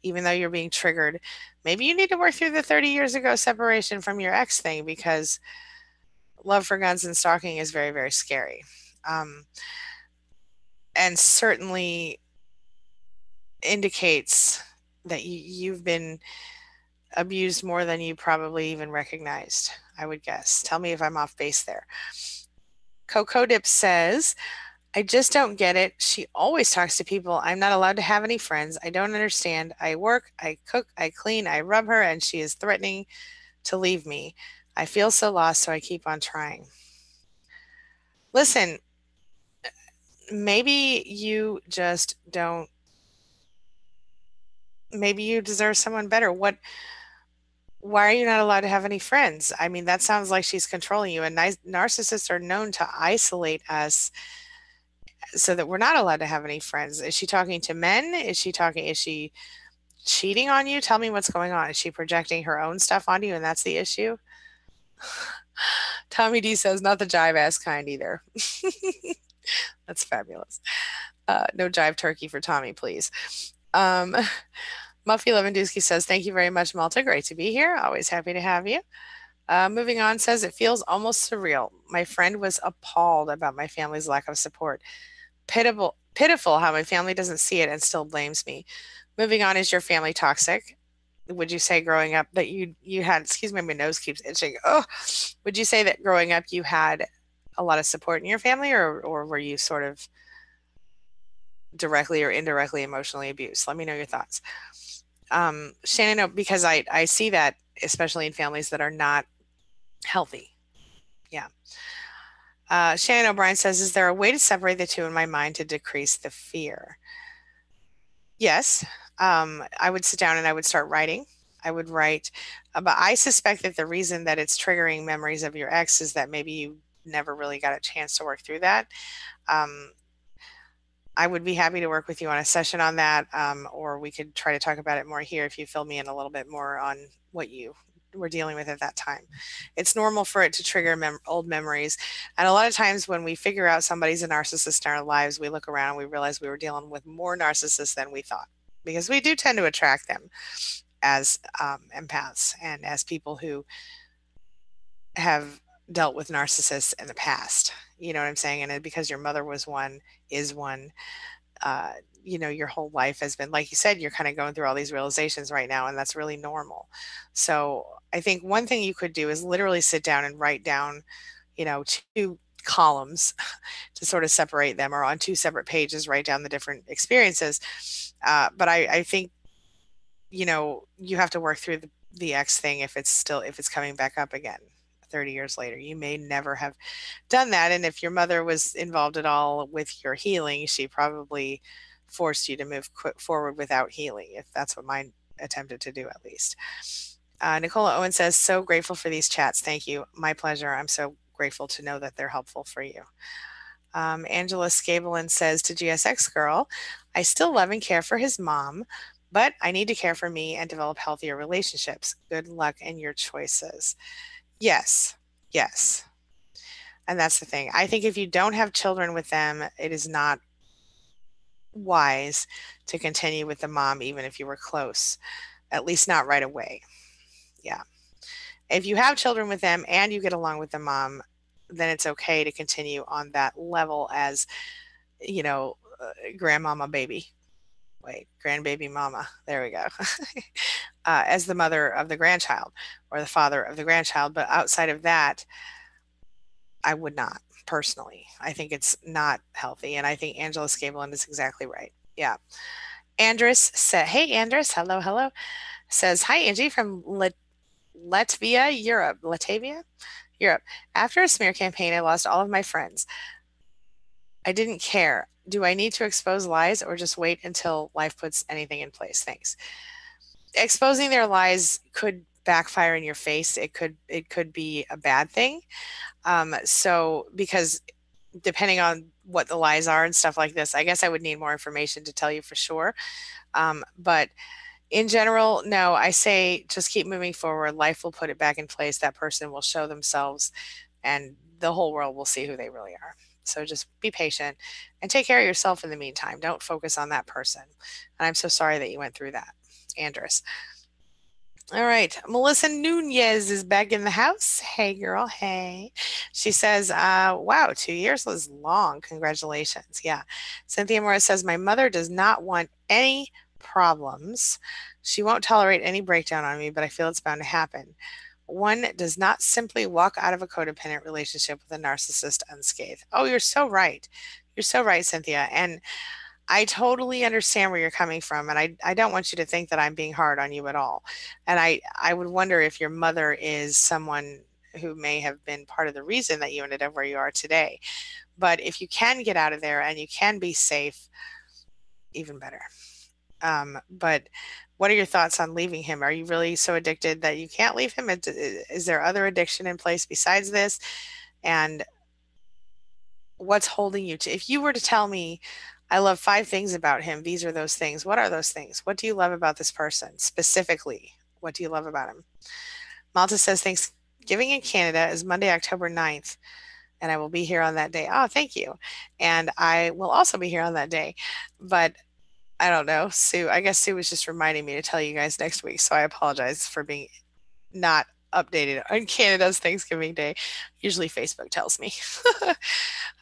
S1: even though you're being triggered, maybe you need to work through the 30 years ago separation from your ex thing, because love for guns and stalking is very, very scary. Um, and certainly indicates that you've been abused more than you probably even recognized, I would guess. Tell me if I'm off base there. Coco Dip says, I just don't get it. She always talks to people. I'm not allowed to have any friends. I don't understand. I work, I cook, I clean, I rub her, and she is threatening to leave me. I feel so lost, so I keep on trying. Listen, maybe you just don't, maybe you deserve someone better. Why are you not allowed to have any friends? I mean, that sounds like she's controlling you, and narcissists are known to isolate us so that we're not allowed to have any friends. Is she talking to men? Is she cheating on you? Tell me what's going on. Is she projecting her own stuff onto you and that's the issue? Tommy D says, not the jive ass kind either. That's fabulous. No jive turkey for Tommy, please. Um, Muffy Lewandowski says, thank you very much, Malta. Great to be here. Always happy to have you. Moving on says, it feels almost surreal. My friend was appalled about my family's lack of support. Pitiful how my family doesn't see it and still blames me. Moving on, is your family toxic? Would you say growing up that you had, excuse me, my nose keeps itching. Oh, would you say that growing up you had a lot of support in your family, or were you sort of directly or indirectly emotionally abused? Let me know your thoughts. Shannon, no, because I see that especially in families that are not healthy. Yeah. Shannon O'Brien says, is there a way to separate the two in my mind to decrease the fear? Yes. I would sit down and I would start writing. I would write, but I suspect that the reason that it's triggering memories of your ex is that maybe you never really got a chance to work through that. Um, I would be happy to work with you on a session on that, or we could try to talk about it more here if you fill me in a little bit more on what you were dealing with at that time. It's normal for it to trigger old memories. And a lot of times when we figure out somebody's a narcissist in our lives, we look around and we realize we were dealing with more narcissists than we thought, because we do tend to attract them as empaths and as people who have dealt with narcissists in the past. You know what I'm saying? And because your mother was one, is one, uh, your whole life has been, like you said, you're kind of going through all these realizations right now, and that's really normal. So I think one thing you could do is literally sit down and write down, two columns to sort of separate them, or on two separate pages, write down the different experiences. But I think, you have to work through the X thing if it's coming back up again 30 years later. You may never have done that. And if your mother was involved at all with your healing, she probably forced you to move forward without healing, if that's what mine attempted to do, at least. Nicola Owen says, so grateful for these chats. Thank you. My pleasure. I'm so grateful to know that they're helpful for you. Angela Scabelin says to GSX Girl, I still love and care for his mom, but I need to care for me and develop healthier relationships. Good luck in your choices. Yes, yes. And that's the thing. I think if you don't have children with them, it is not wise to continue with the mom, even if you were close, at least not right away. Yeah. If you have children with them and you get along with the mom, then it's okay to continue on that level as, grandmama baby. Wait, grandbaby mama. There we go. As the mother of the grandchild or the father of the grandchild. But outside of that, I would not personally. I think it's not healthy. And I think Angela Scabelin is exactly right. Yeah. Andres said, hey, Andres, hello, hello. Says, hi, Angie from Latvia, Europe. Latavia? Europe. After a smear campaign, I lost all of my friends. I didn't care. Do I need to expose lies or just wait until life puts anything in place? Thanks. Exposing their lies could backfire in your face. It could be a bad thing. So because depending on what the lies are and stuff like this, I guess I would need more information to tell you for sure. But in general, no, I say just keep moving forward. Life will put it back in place. That person will show themselves and the whole world will see who they really are. So just be patient and take care of yourself in the meantime. Don't focus on that person. And I'm so sorry that you went through that, Andres. All right. Melissa Nunez is back in the house. Hey, girl. Hey. She says, wow, 2 years was long. Congratulations. Yeah. Cynthia Morris says, my mother does not want any problems. She won't tolerate any breakdown on me, but I feel it's bound to happen. One does not simply walk out of a codependent relationship with a narcissist unscathed. Oh, you're so right. You're so right, Cynthia. And I totally understand where you're coming from, and I don't want you to think that I'm being hard on you at all. And I would wonder if your mother is someone who may have been part of the reason that you ended up where you are today. But if you can get out of there and you can be safe, even better. But what are your thoughts on leaving him? Are you really so addicted that you can't leave him? Is there other addiction in place besides this? And what's holding you to, if you were to tell me, I love 5 things about him, these are those things, what are those things? What do you love about this person specifically? What do you love about him? Malta says Thanksgiving in Canada is Monday, October 9th, and I will be here on that day. Oh, thank you. And I will also be here on that day. But I don't know, Sue. I guess Sue was just reminding me to tell you guys next week. So I apologize for being not updated on Canada's Thanksgiving Day. Usually Facebook tells me.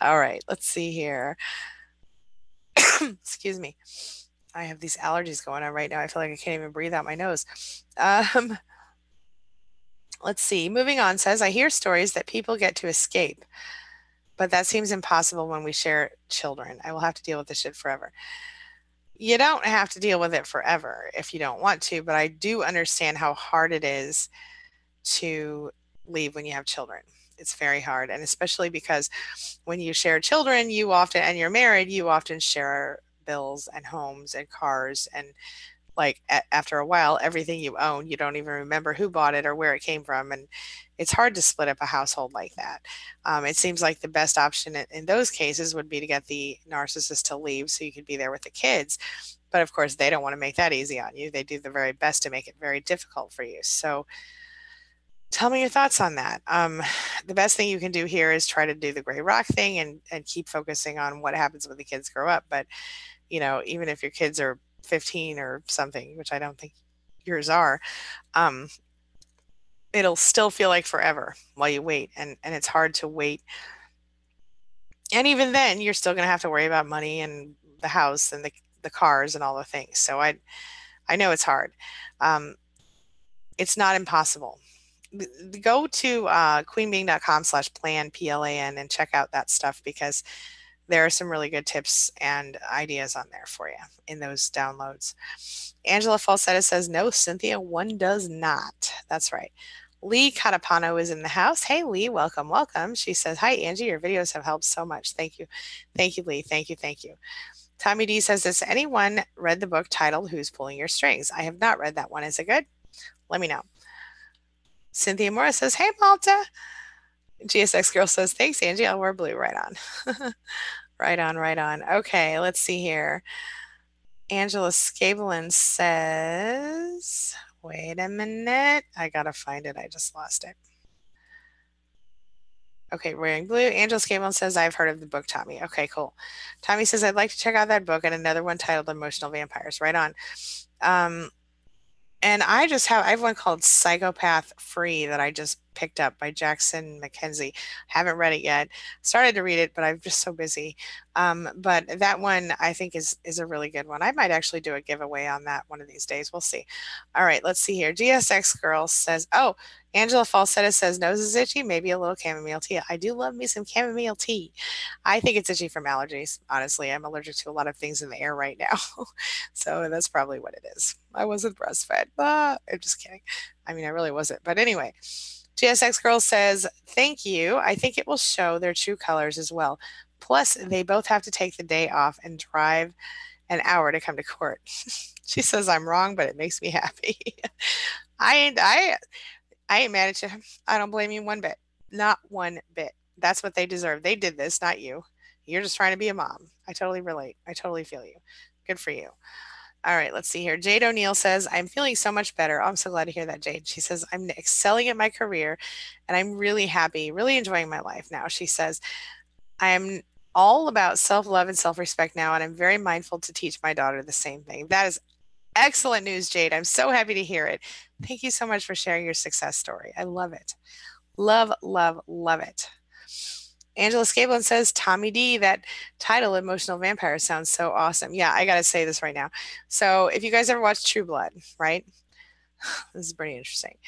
S1: All right, let's see here. Excuse me. I have these allergies going on right now. I feel like I can't even breathe out my nose. Um, let's see. Moving on says, I hear stories that people get to escape, but that seems impossible when we share children. I will have to deal with this shit forever. You don't have to deal with it forever if you don't want to, but I do understand how hard it is to leave when you have children. It's very hard. And especially because when you share children, and you're married, you often share bills and homes and cars. And like after a while, everything you own, you don't even remember who bought it or where it came from. And it's hard to split up a household like that. It seems like the best option in those cases would be to get the narcissist to leave so you could be there with the kids. But of course, they don't want to make that easy on you. They do the very best to make it very difficult for you. So tell me your thoughts on that. The best thing you can do here is try to do the gray rock thing and keep focusing on what happens when the kids grow up. But, even if your kids are 15 or something, which I don't think yours are, it'll still feel like forever while you wait. And it's hard to wait. And even then, you're still going to have to worry about money and the house and the cars and all the things. So I know it's hard. It's not impossible. Go to queenbeing.com/plan, PLAN, and check out that stuff because there are some really good tips and ideas on there for you in those downloads. Angela Falsetta says, no, Cynthia, one does not. That's right. Lee Katapano is in the house. Hey, Lee, welcome, welcome. She says, hi, Angie. Your videos have helped so much. Thank you. Thank you, Lee. Thank you. Thank you. Tommy D says, has anyone read the book titled Who's Pulling Your Strings? I have not read that one. Is it good? Let me know. Cynthia Morris says, hey, Malta. GSX Girl says, thanks, Angie. I'll wear blue. Right on. Right on, right on. Okay, let's see here. Angela Scabelin says, wait a minute. I gotta find it. I just lost it. Okay, wearing blue. Angela Scabelin says, I've heard of the book, Tommy. Okay, cool. Tommy says, I'd like to check out that book and another one titled Emotional Vampires. Right on. Um, And I have one called Psychopath Free that I just picked up by Jackson Mackenzie. Haven't read it yet. Started to read it, but I'm just so busy. But that one I think is a really good one. I might actually do a giveaway on that one of these days. We'll see. All right, let's see here. GSX Girl says, oh, Angela Falsetta says, nose is itchy, maybe a little chamomile tea. I do love me some chamomile tea. I think it's itchy from allergies. Honestly, I'm allergic to a lot of things in the air right now. So that's probably what it is. I wasn't breastfed. I'm just kidding. I mean, I really wasn't. But anyway, GSX Girl says, thank you. I think it will show their true colors as well. Plus, they both have to take the day off and drive an hour to come to court. She says, I'm wrong, but it makes me happy. I ain't mad at you. I don't blame you one bit. Not one bit. That's what they deserve. They did this, not you. You're just trying to be a mom. I totally relate. I totally feel you. Good for you. All right, let's see here. Jade O'Neill says, I'm feeling so much better. Oh, I'm so glad to hear that, Jade. She says, I'm excelling at my career and I'm really happy, really enjoying my life now. She says, I am all about self love and self respect now, and I'm very mindful to teach my daughter the same thing. That is excellent news, Jade. I'm so happy to hear it. Thank you so much for sharing your success story. I love it. Love, love, love it. Angela Scablin says, Tommy D, that title, Emotional Vampire, sounds so awesome. Yeah, I got to say this right now. So, if you guys ever watched True Blood, right? This is pretty interesting.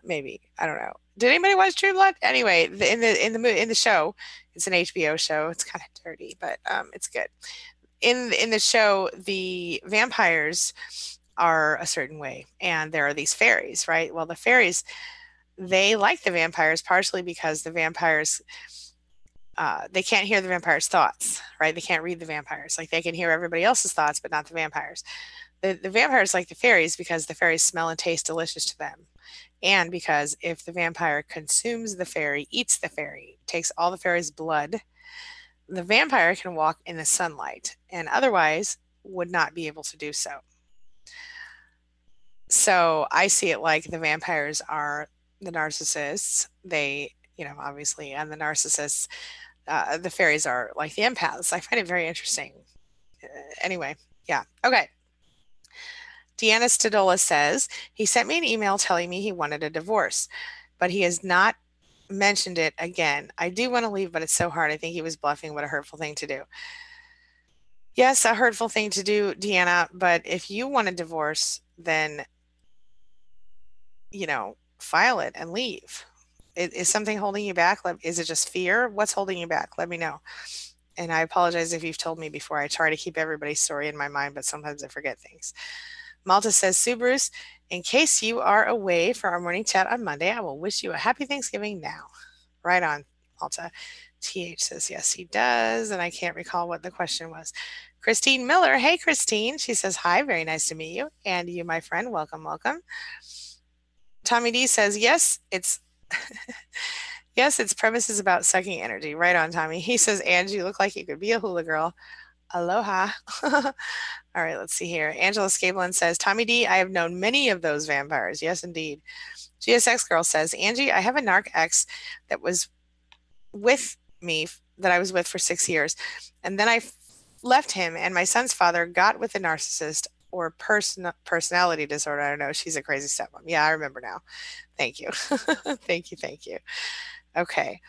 S1: Maybe. I don't know. Did anybody watch True Blood? Anyway, in the show, it's an HBO show. It's kind of dirty, but it's good. In the show, the vampires are a certain way, and there are these fairies, right? Well, the fairies, they like the vampires partially because the vampires they can't hear the vampire's thoughts, right? They can't read the vampires. Like they can hear everybody else's thoughts, but not the vampires. The vampires like the fairies because the fairies smell and taste delicious to them. And because if the vampire consumes the fairy, eats the fairy, takes all the fairy's blood, the vampire can walk in the sunlight and otherwise would not be able to do so. So I see it like the vampires are the narcissists. They, obviously, and the narcissists the fairies are like the empaths. I find it very interesting. Anyway, yeah. Okay. Deanna Stadola says, he sent me an email telling me he wanted a divorce, but he has not mentioned it again. I do want to leave, but it's so hard. I think he was bluffing. What a hurtful thing to do. Yes, a hurtful thing to do, Deanna, but if you want a divorce, then, file it and leave. Is something holding you back? Is it just fear? What's holding you back? Let me know. And I apologize if you've told me before. I try to keep everybody's story in my mind, but sometimes I forget things. Malta says, Sue Bruce, in case you are away for our morning chat on Monday, I will wish you a happy Thanksgiving now. Right on, Malta. TH says, yes, he does. And I can't recall what the question was. Christine Miller. Hey, Christine. She says, hi, very nice to meet you. And you, my friend, welcome, welcome. Tommy D says, yes, it's yes, its premise is about sucking energy. Right on, Tommy. He says, Angie, you look like you could be a hula girl. Aloha. All right, let's see here. Angela Scablin says, Tommy D, I have known many of those vampires. Yes, indeed. GSX Girl says, Angie, I have a narc ex that was with me, that I was with for 6 years. And then I left him, and my son's father got with a narcissist or personality disorder. I don't know. She's a crazy stepmom. Yeah, I remember now. Thank you. Thank you. Thank you. Okay.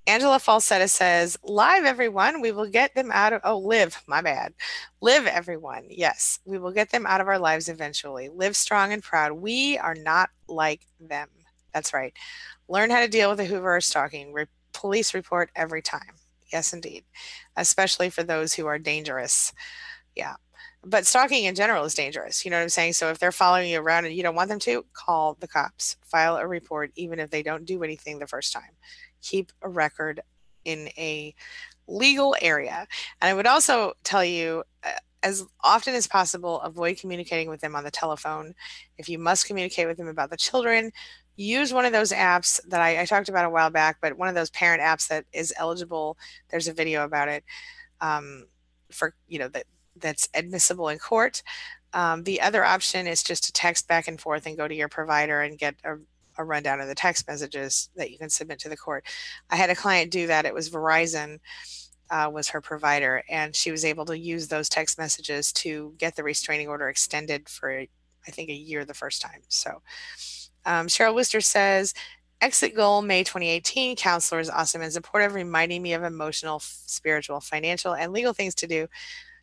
S1: Angela Falsetta says, live, everyone. We will get them out of, live, my bad. Live, everyone. Yes, we will get them out of our lives eventually. Live strong and proud. We are not like them. That's right. Learn how to deal with a Hoover or stalking. Police report every time. Yes, indeed. Especially for those who are dangerous. Yeah. But stalking in general is dangerous. You know what I'm saying? So if they're following you around and you don't want them to, call the cops, file a report, even if they don't do anything the first time. Keep a record in a legal area. And I would also tell you, as often as possible, avoid communicating with them on the telephone. If you must communicate with them about the children, use one of those apps that I talked about a while back, but one of those parent apps that is eligible. There's a video about it, um, for, that's admissible in court. The other option is just to text back and forth and go to your provider and get a rundown of the text messages that you can submit to the court. I had a client do that. It was Verizon, was her provider, and she was able to use those text messages to get the restraining order extended for, I think, a year the first time. So Cheryl Wister says, exit goal May 2018. Counselor is awesome and supportive, reminding me of emotional, spiritual, financial, and legal things to do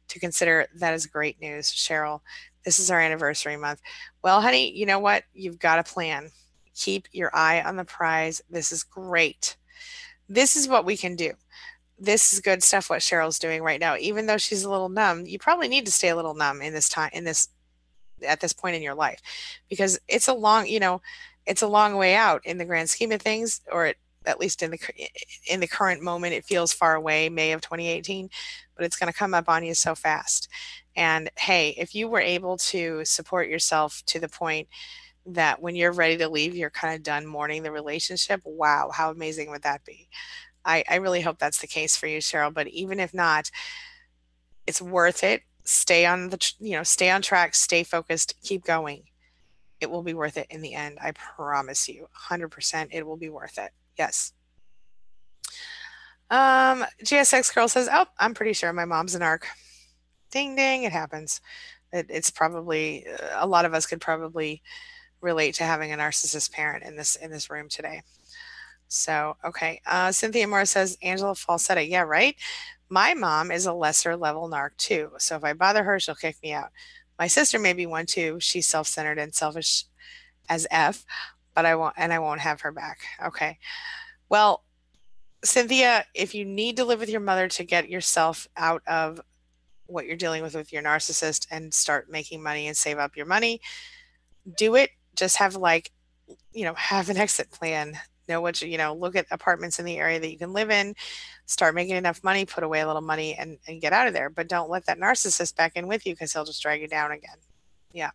S1: to consider. That is great news, Cheryl. This is our anniversary month. Well, honey, you know what? You've got a plan. Keep your eye on the prize. This is great. This is what we can do. This is good stuff what Cheryl's doing right now. Even though she's a little numb, you probably need to stay a little numb in this time, at this point in your life, because it's a long way out in the grand scheme of things, or at least in the current moment, it feels far away, May of 2018, but it's going to come up on you so fast. And hey, if you were able to support yourself to the point that when you're ready to leave, you're kind of done mourning the relationship, wow, how amazing would that be? I really hope that's the case for you, Cheryl. But even if not, it's worth it. Stay on stay on track, stay focused, keep going. It will be worth it in the end. I promise you, 100% it will be worth it. Yes. GSX Girl says, oh, I'm pretty sure my mom's an ARC. Ding, ding, it happens. It's probably, a lot of us could probably relate to having a narcissist parent in this room today. So, okay. Cynthia Moore says, Angela Falsetta. Yeah, right. My mom is a lesser level narc too. So if I bother her, she'll kick me out. My sister may be one too. She's self-centered and selfish as F, but I won't have her back. Okay. Well, Cynthia, if you need to live with your mother to get yourself out of what you're dealing with your narcissist and start making money and save up your money, do it. Just have have an exit plan. Know what look at apartments in the area that you can live in, start making enough money, put away a little money, and get out of there. But don't let that narcissist back in with you, because he'll just drag you down again. Yeah.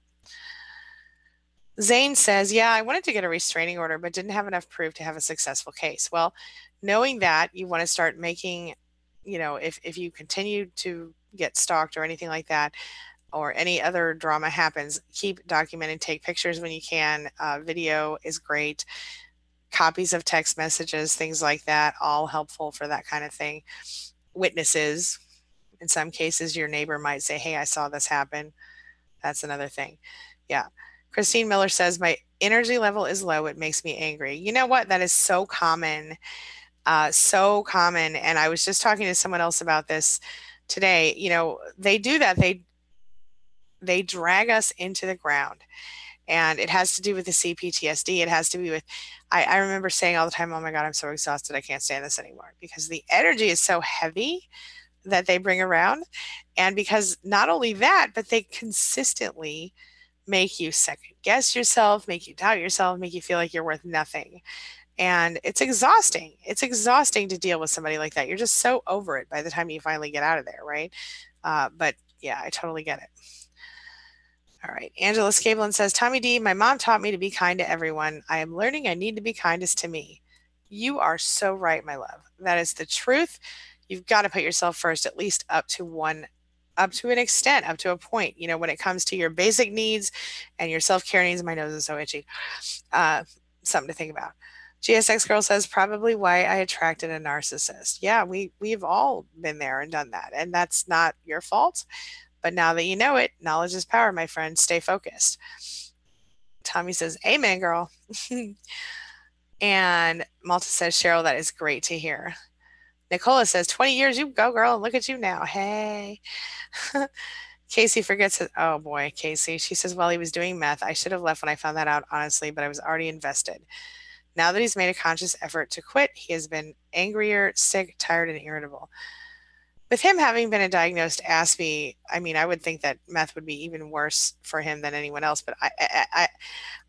S1: Zane says, yeah, I wanted to get a restraining order, but didn't have enough proof to have a successful case. Well, knowing that, you want to start making, if you continue to get stalked or anything like that, or any other drama happens, keep documenting, take pictures when you can. Video is great. Copies of text messages, things like that, all helpful for that kind of thing. Witnesses, in some cases, your neighbor might say, hey, I saw this happen. That's another thing. Yeah. Christine Miller says, my energy level is low. It makes me angry. You know what? That is so common. So common. And I was just talking to someone else about this today. They do that. They drag us into the ground. And it has to do with the CPTSD. It has to be with, I remember saying all the time, oh my God, I'm so exhausted. I can't stand this anymore, because the energy is so heavy that they bring around. And because not only that, but they consistently make you second guess yourself, make you doubt yourself, make you feel like you're worth nothing. And it's exhausting. It's exhausting to deal with somebody like that. You're just so over it by the time you finally get out of there, right? But yeah, I totally get it. All right. Angela Scablin says, Tommy D, my mom taught me to be kind to everyone. I am learning I need to be kindest to me. You are so right, my love. That is the truth. You've got to put yourself first, at least up to an extent, up to a point, when it comes to your basic needs and your self-care needs. My nose is so itchy. Something to think about. GSX Girl says, probably why I attracted a narcissist. Yeah, we've all been there and done that. And that's not your fault. But now that you know it, knowledge is power, my friend. Stay focused. Tommy says, amen, girl. And Malta says, Cheryl, that is great to hear. Nicola says, 20 years, you go, girl, and look at you now. Hey. Casey forgets it. Oh, boy, Casey. She says, well, he was doing meth. I should have left when I found that out, honestly, but I was already invested. Now that he's made a conscious effort to quit, he has been angrier, sick, tired, and irritable. With him having been a diagnosed ASPE, I mean, I would think that meth would be even worse for him than anyone else. But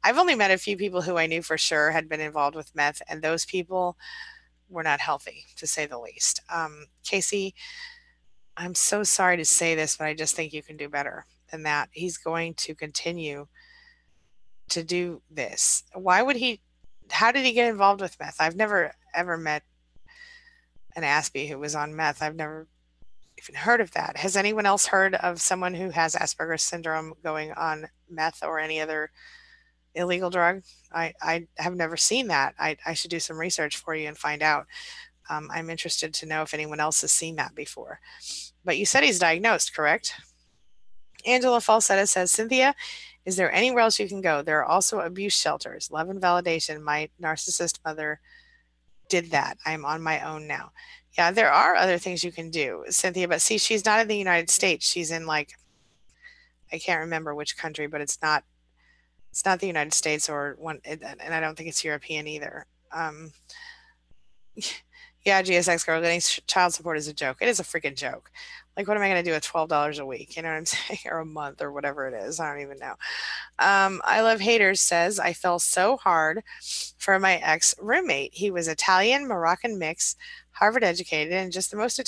S1: I've only met a few people who I knew for sure had been involved with meth, and those people were not healthy, to say the least. Casey, I'm so sorry to say this, but I just think you can do better than that. He's going to continue to do this. Why would he? How did he get involved with meth? I've never ever met an ASPE who was on meth. I've never even heard of that. Has anyone else heard of someone who has Asperger's syndrome going on meth or any other illegal drug? I have never seen that. I should do some research for you and find out. I'm interested to know if anyone else has seen that before. But you said he's diagnosed, correct? Angela Falsetta says, Cynthia, is there anywhere else you can go? There are also abuse shelters. Love and validation. My narcissist mother did that. I'm on my own now. Yeah, there are other things you can do, Cynthia, but see, she's not in the United States. She's in like, I can't remember which country, but it's not the United States or one, and I don't think it's European either. Yeah, GSX girl, getting child support is a joke. It is a freaking joke. Like, what am I going to do with $12 a week? You know what I'm saying? Or a month or whatever it is. I don't even know. I Love Haters says, I fell so hard for my ex roommate. He was Italian, Moroccan mix, Harvard educated, and just the most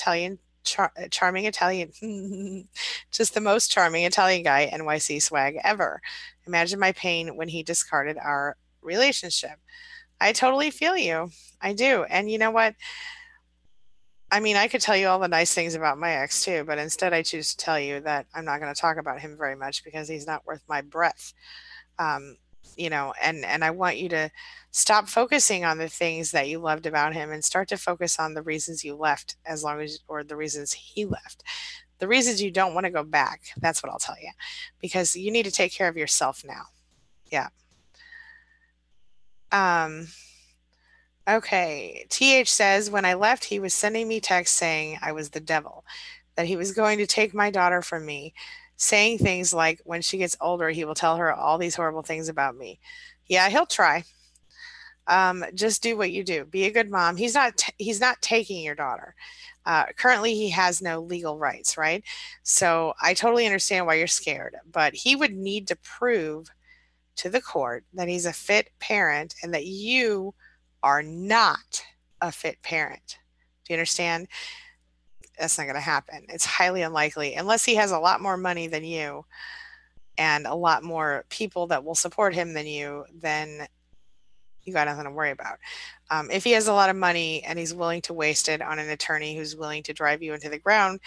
S1: charming Italian, just the most charming Italian guy, NYC swag ever. Imagine my pain when he discarded our relationship. I totally feel you. I do. And you know what? I mean, I could tell you all the nice things about my ex too, but instead I choose to tell you that I'm not going to talk about him very much because he's not worth my breath. Um, and I want you to stop focusing on the things that you loved about him and start to focus on the reasons you left, or the reasons he left. The reasons you don't want to go back. That's what I'll tell you, because you need to take care of yourself now. Yeah. Um, Okay. TH says, when I left, he was sending me texts saying I was the devil, that he was going to take my daughter from me, saying things like, when she gets older, he will tell her all these horrible things about me. Yeah, he'll try. Just do what you do. Be a good mom. He's not taking your daughter. Currently, he has no legal rights, right? So I totally understand why you're scared, but he would need to prove to the court that he's a fit parent and that you are not a fit parent. Do you understand? That's not going to happen. It's highly unlikely unless he has a lot more money than you and a lot more people that will support him than you, then you got nothing to worry about. If he has a lot of money and he's willing to waste it on an attorney who's willing to drive you into the ground,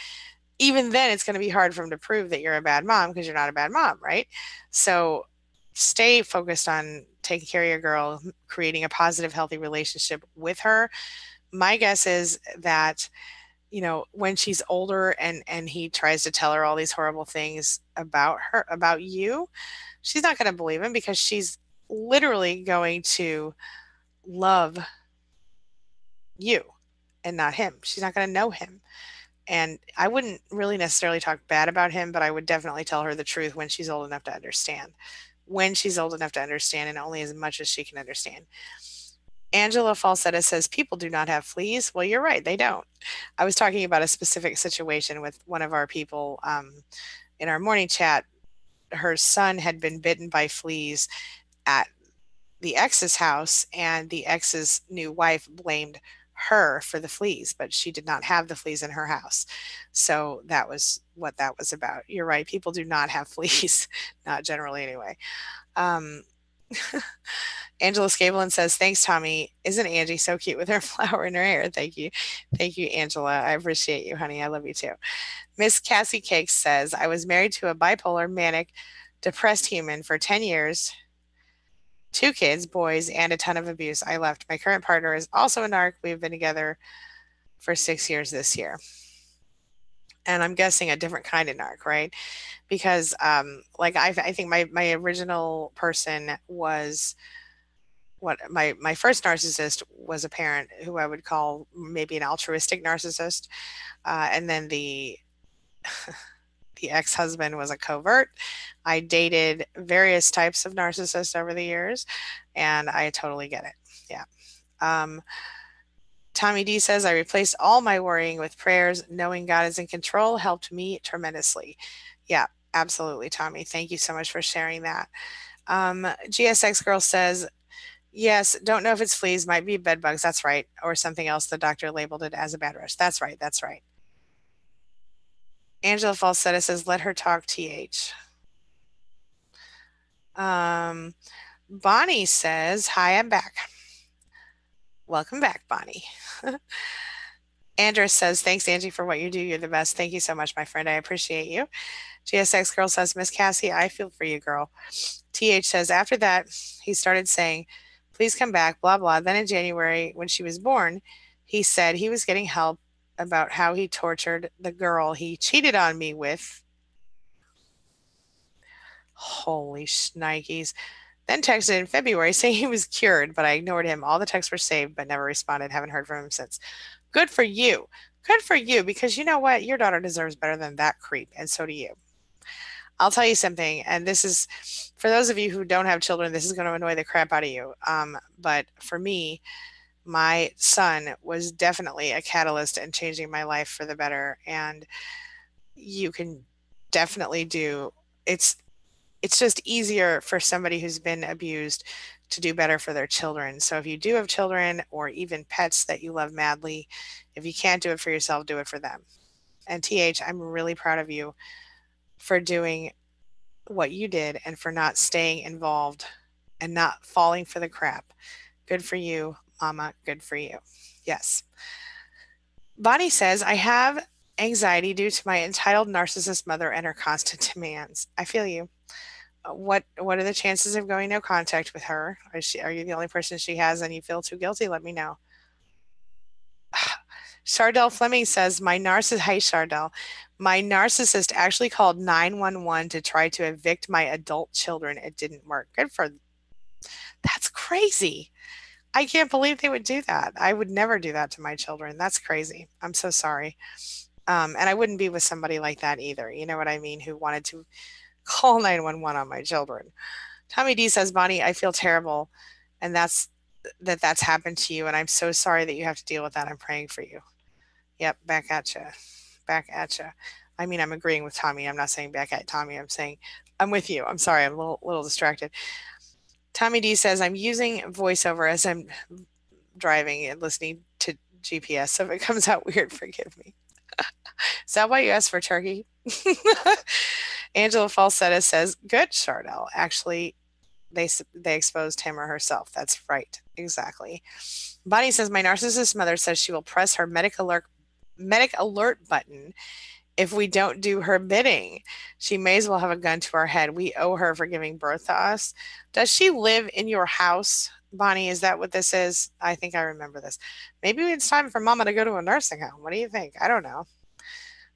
S1: even then it's going to be hard for him to prove that you're a bad mom because you're not a bad mom, right? So stay focused on taking care of your girl, creating a positive, healthy relationship with her. My guess is that, when she's older and he tries to tell her all these horrible things about you, she's not going to believe him because she's literally going to love you and not him. She's not going to know him. And I wouldn't really necessarily talk bad about him, but I would definitely tell her the truth when she's old enough to understand. When she's old enough to understand, and only as much as she can understand. Angela Falsetta says people do not have fleas. Well, you're right, they don't. I was talking about a specific situation with one of our people in our morning chat. Her son had been bitten by fleas at the ex's house, and the ex's new wife blamed her for the fleas, but she did not have the fleas in her house. So that was what that was about. You're right. People do not have fleas, not generally anyway. Um, Angela Scavelin says, thanks, Tommy. Isn't Angie so cute with her flower in her hair? Thank you. Thank you, Angela. I appreciate you, honey. I love you too. Miss Cassie Cakes says, I was married to a bipolar, manic, depressed human for 10 years, 2 kids, boys, and a ton of abuse. I left. My current partner is also a narc. We've been together for 6 years this year. And I'm guessing a different kind of narc, right? Because like I think my original person was what my first narcissist was a parent who I would call maybe an altruistic narcissist. And then the the ex-husband was a covert. I dated various types of narcissists over the years, and I totally get it. Yeah. Tommy D says, I replaced all my worrying with prayers. Knowing God is in control helped me tremendously. Yeah, absolutely, Tommy. Thank you so much for sharing that. GSX Girl says, yes, don't know if it's fleas, might be bed bugs. That's right. Or something else. The doctor labeled it as a bad rush. That's right. That's right. Angela Falsetta says, let her talk, TH. Bonnie says, hi, I'm back. Welcome back, Bonnie. Andrew says, thanks, Angie, for what you do. You're the best. Thank you so much, my friend. I appreciate you. GSX Girl says, Miss Cassie, I feel for you, girl. TH says, after that, he started saying, please come back, blah, blah. Then in January, when she was born, he said he was getting help about how he tortured the girl he cheated on me with. Holy shnikes. Then texted in February saying he was cured, but I ignored him. All the texts were saved, but never responded. Haven't heard from him since. Good for you. Good for you, because you know what? Your daughter deserves better than that creep, and so do you. I'll tell you something, and this is for those of you who don't have children, this is going to annoy the crap out of you. But for me, my son was definitely a catalyst in changing my life for the better. And you can definitely do it's just easier for somebody who's been abused to do better for their children. So if you do have children or even pets that you love madly, if you can't do it for yourself, do it for them. And TH, I'm really proud of you for doing what you did and for not staying involved and not falling for the crap. Good for you, Mama. Good for you. Yes. Bonnie says, I have anxiety due to my entitled narcissist mother and her constant demands. I feel you. What are the chances of going no contact with her? Are you the only person she has and you feel too guilty? Let me know. Chardell Fleming says, hi Chardell. My narcissist actually called 911 to try to evict my adult children. It didn't work. That's crazy. I can't believe they would do that. I would never do that to my children. That's crazy. I'm so sorry. And I wouldn't be with somebody like that either. You know what I mean? Who wanted to call 911 on my children. Tommy D says, Bonnie, I feel terrible. And that's happened to you. And I'm so sorry that you have to deal with that. I'm praying for you. Yep. Back at you. Back at you. I mean, I'm agreeing with Tommy. I'm not saying back at Tommy. I'm saying I'm with you. I'm sorry. I'm a little distracted. Tommy D says, I'm using voiceover as I'm driving and listening to GPS. So if it comes out weird, forgive me. Is that why you asked for turkey? Angela Falsetta says, good, Chardell. Actually, they exposed him or herself. That's right. Exactly. Bonnie says, my narcissist mother says she will press her medic alert button if we don't do her bidding. She may as well have a gun to our head. We owe her for giving birth to us. Does she live in your house? Bonnie, is that what this is? I think I remember this. Maybe it's time for Mama to go to a nursing home. What do you think? I don't know.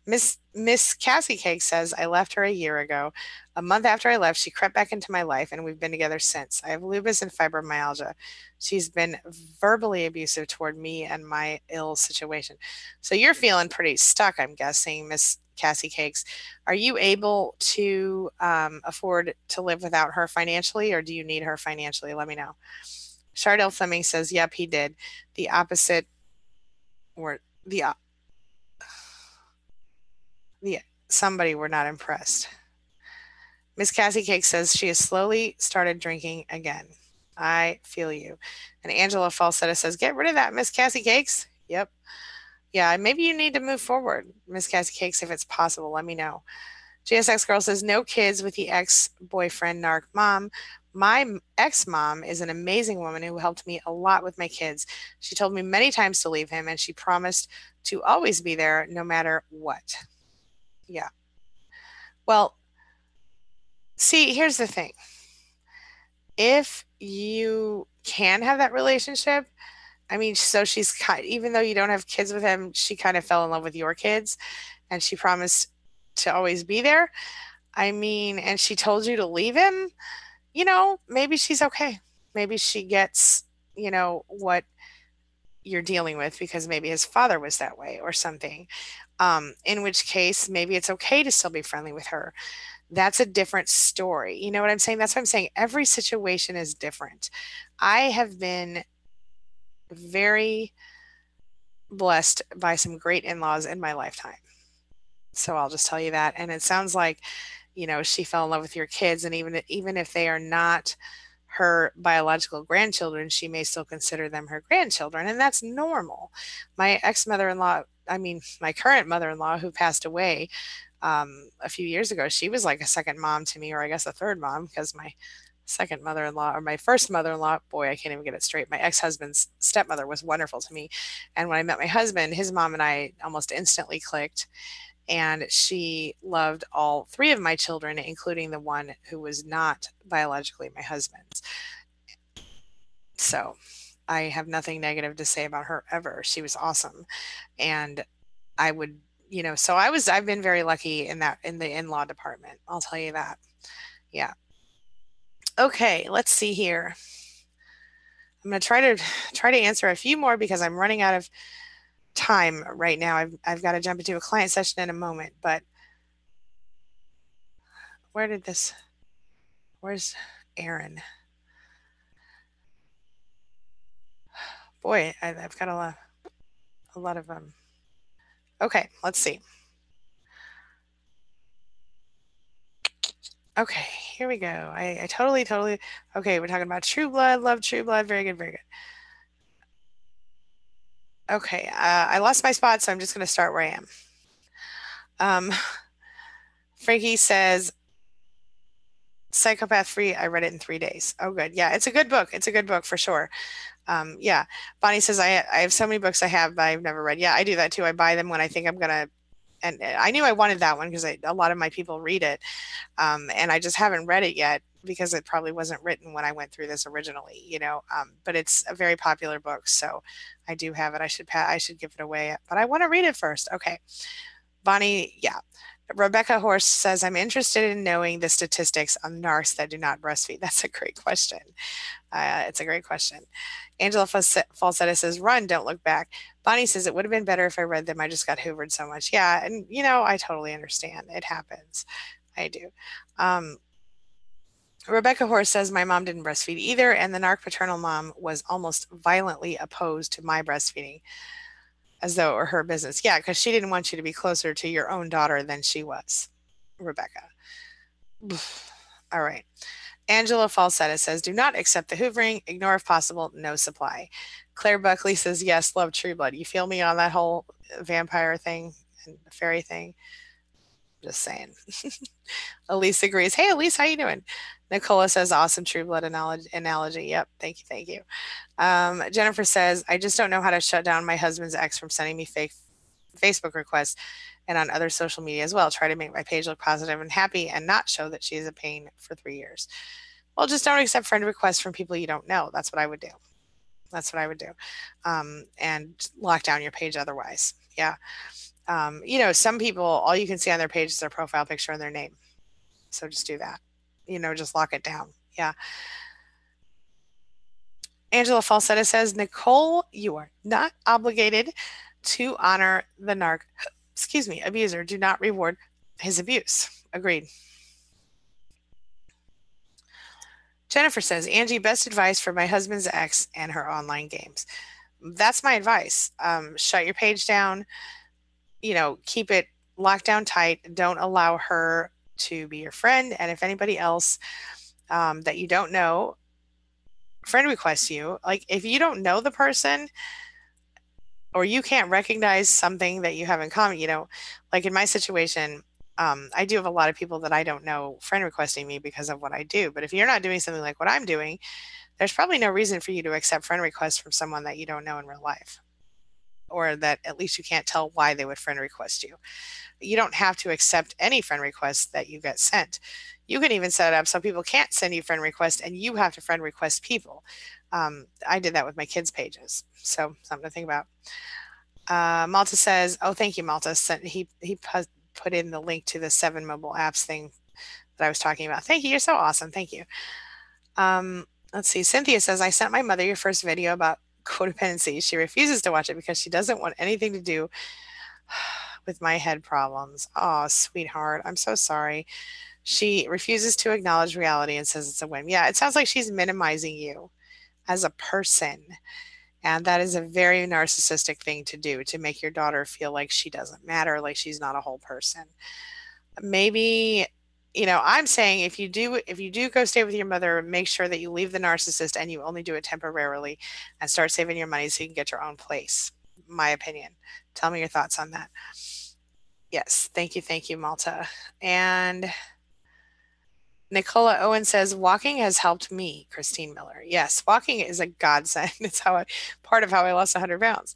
S1: Miss Cassie Cake says, I left her a year ago. A month after I left, she crept back into my life, and we've been together since. I have lupus and fibromyalgia. She's been verbally abusive toward me and my ill situation. So you're feeling pretty stuck, I'm guessing, Miss Cassie Cakes. Are you able to afford to live without her financially, or do you need her financially? Let me know. Chardell Fleming says, yep, he did. The opposite, or the somebody were not impressed. Miss Cassie Cake says she has slowly started drinking again. I feel you. And Angela Falsetta says, get rid of that, Miss Cassie Cakes. Yep. Yeah, maybe you need to move forward, Miss Cassie Cakes, if it's possible. Let me know. GSX Girl says, no kids with the ex-boyfriend narc mom. My ex-mom is an amazing woman who helped me a lot with my kids. She told me many times to leave him, and she promised to always be there no matter what. Yeah. Well, see, here's the thing. If you can have that relationship, I mean, so even though you don't have kids with him, she kind of fell in love with your kids and she promised to always be there. I mean, and she told you to leave him, maybe she's okay. Maybe she gets, what you're dealing with because maybe his father was that way or something. In which case, maybe it's okay to still be friendly with her. That's a different story. You know what I'm saying? That's what I'm saying. Every situation is different. I have been very blessed by some great in-laws in my lifetime. So I'll just tell you that. And it sounds like, she fell in love with your kids, and even if they are not her biological grandchildren, she may still consider them her grandchildren, and that's normal. My ex-mother-in-law, I mean, my current mother-in-law who passed away a few years ago, she was like a second mom to me, or I guess a third mom, because my second mother-in-law, or my first mother-in-law, boy, I can't even get it straight. My ex-husband's stepmother was wonderful to me. And when I met my husband, his mom and I almost instantly clicked, and she loved all three of my children, including the one who was not biologically my husband's. So I have nothing negative to say about her ever. She was awesome. And I would, so I've been very lucky in the in-law department. I'll tell you that. Yeah. Okay, let's see here. I'm going to try to answer a few more because I'm running out of time right now. I've got to jump into a client session in a moment, but where's Aaron? Boy, I've got a lot of Okay, let's see. Okay, here we go. I totally. Okay, we're talking about True Blood. Love True Blood. Very good, very good. Okay, I lost my spot, so I'm just going to start where I am. Frankie says, Psychopath Free. I read it in 3 days. Oh, good. Yeah, it's a good book. It's a good book for sure. Yeah. Bonnie says, I have so many books I have, but I've never read. Yeah, I do that too. I buy them when I think I'm going to. And I knew I wanted that one because a lot of my people read it. And I just haven't read it yet because it probably wasn't written when I went through this originally, but it's a very popular book. So I do have it. I should give it away, but I want to read it first. Okay. Bonnie. Yeah. Rebecca Horst says, I'm interested in knowing the statistics on NARCs that do not breastfeed. That's a great question. It's a great question. Angela Falsetta says, run, don't look back. Bonnie says, it would have been better if I read them. I just got hoovered so much. Yeah. And, I totally understand. It happens. I do. Rebecca Horst says, my mom didn't breastfeed either. And the NARC paternal mom was almost violently opposed to my breastfeeding as though it were her business. Yeah. Because she didn't want you to be closer to your own daughter than she was. Rebecca. All right. Angela Falsetta says, do not accept the hoovering. Ignore if possible. No supply. Claire Buckley says, yes, love True Blood. You feel me on that whole vampire thing and fairy thing? Just saying. Elise agrees. Hey, Elise, how you doing? Nicola says, awesome True Blood analogy. Yep. Thank you. Thank you. Jennifer says, I just don't know how to shut down my husband's ex from sending me fake Facebook requests and on other social media as well. Try to make my page look positive and happy and not show that she is a pain for 3 years. Well, just don't accept friend requests from people you don't know. That's what I would do. That's what I would do. And lock down your page otherwise. Yeah. Some people, all you can see on their page is their profile picture and their name. So just do that. Just lock it down. Yeah. Angela Falsetta says, Nicole, you are not obligated to honor the abuser. Do not reward his abuse. Agreed. Jennifer says, Angie, best advice for my husband's ex and her online games. That's my advice. Shut your page down, keep it locked down tight. Don't allow her to be your friend. And if anybody else that you don't know friend requests you, like if you don't know the person or you can't recognize something that you have in common, like in my situation, I do have a lot of people that I don't know friend requesting me because of what I do. But if you're not doing something like what I'm doing, there's probably no reason for you to accept friend requests from someone that you don't know in real life, or that at least you can't tell why they would friend request you. You don't have to accept any friend requests that you get sent. You can even set it up so people can't send you friend requests and you have to friend request people. I did that with my kids' pages. So something to think about. Malta says, oh, thank you, Malta. He put in the link to the 7 mobile apps thing that I was talking about. Thank you. You're so awesome. Thank you. Let's see. Cynthia says, I sent my mother your first video about codependency. She refuses to watch it because she doesn't want anything to do with my head problems. Oh, sweetheart. I'm so sorry. She refuses to acknowledge reality and says it's a whim. Yeah, it sounds like she's minimizing you as a person. And that is a very narcissistic thing to do, to make your daughter feel like she doesn't matter, like she's not a whole person. Maybe, I'm saying if you do go stay with your mother, make sure that you leave the narcissist and you only do it temporarily and start saving your money so you can get your own place. My opinion. Tell me your thoughts on that. Yes, thank you, Malta. And Nicola Owen says, walking has helped me, Christine Miller. Yes, walking is a godsend. It's part of how I lost 100 pounds.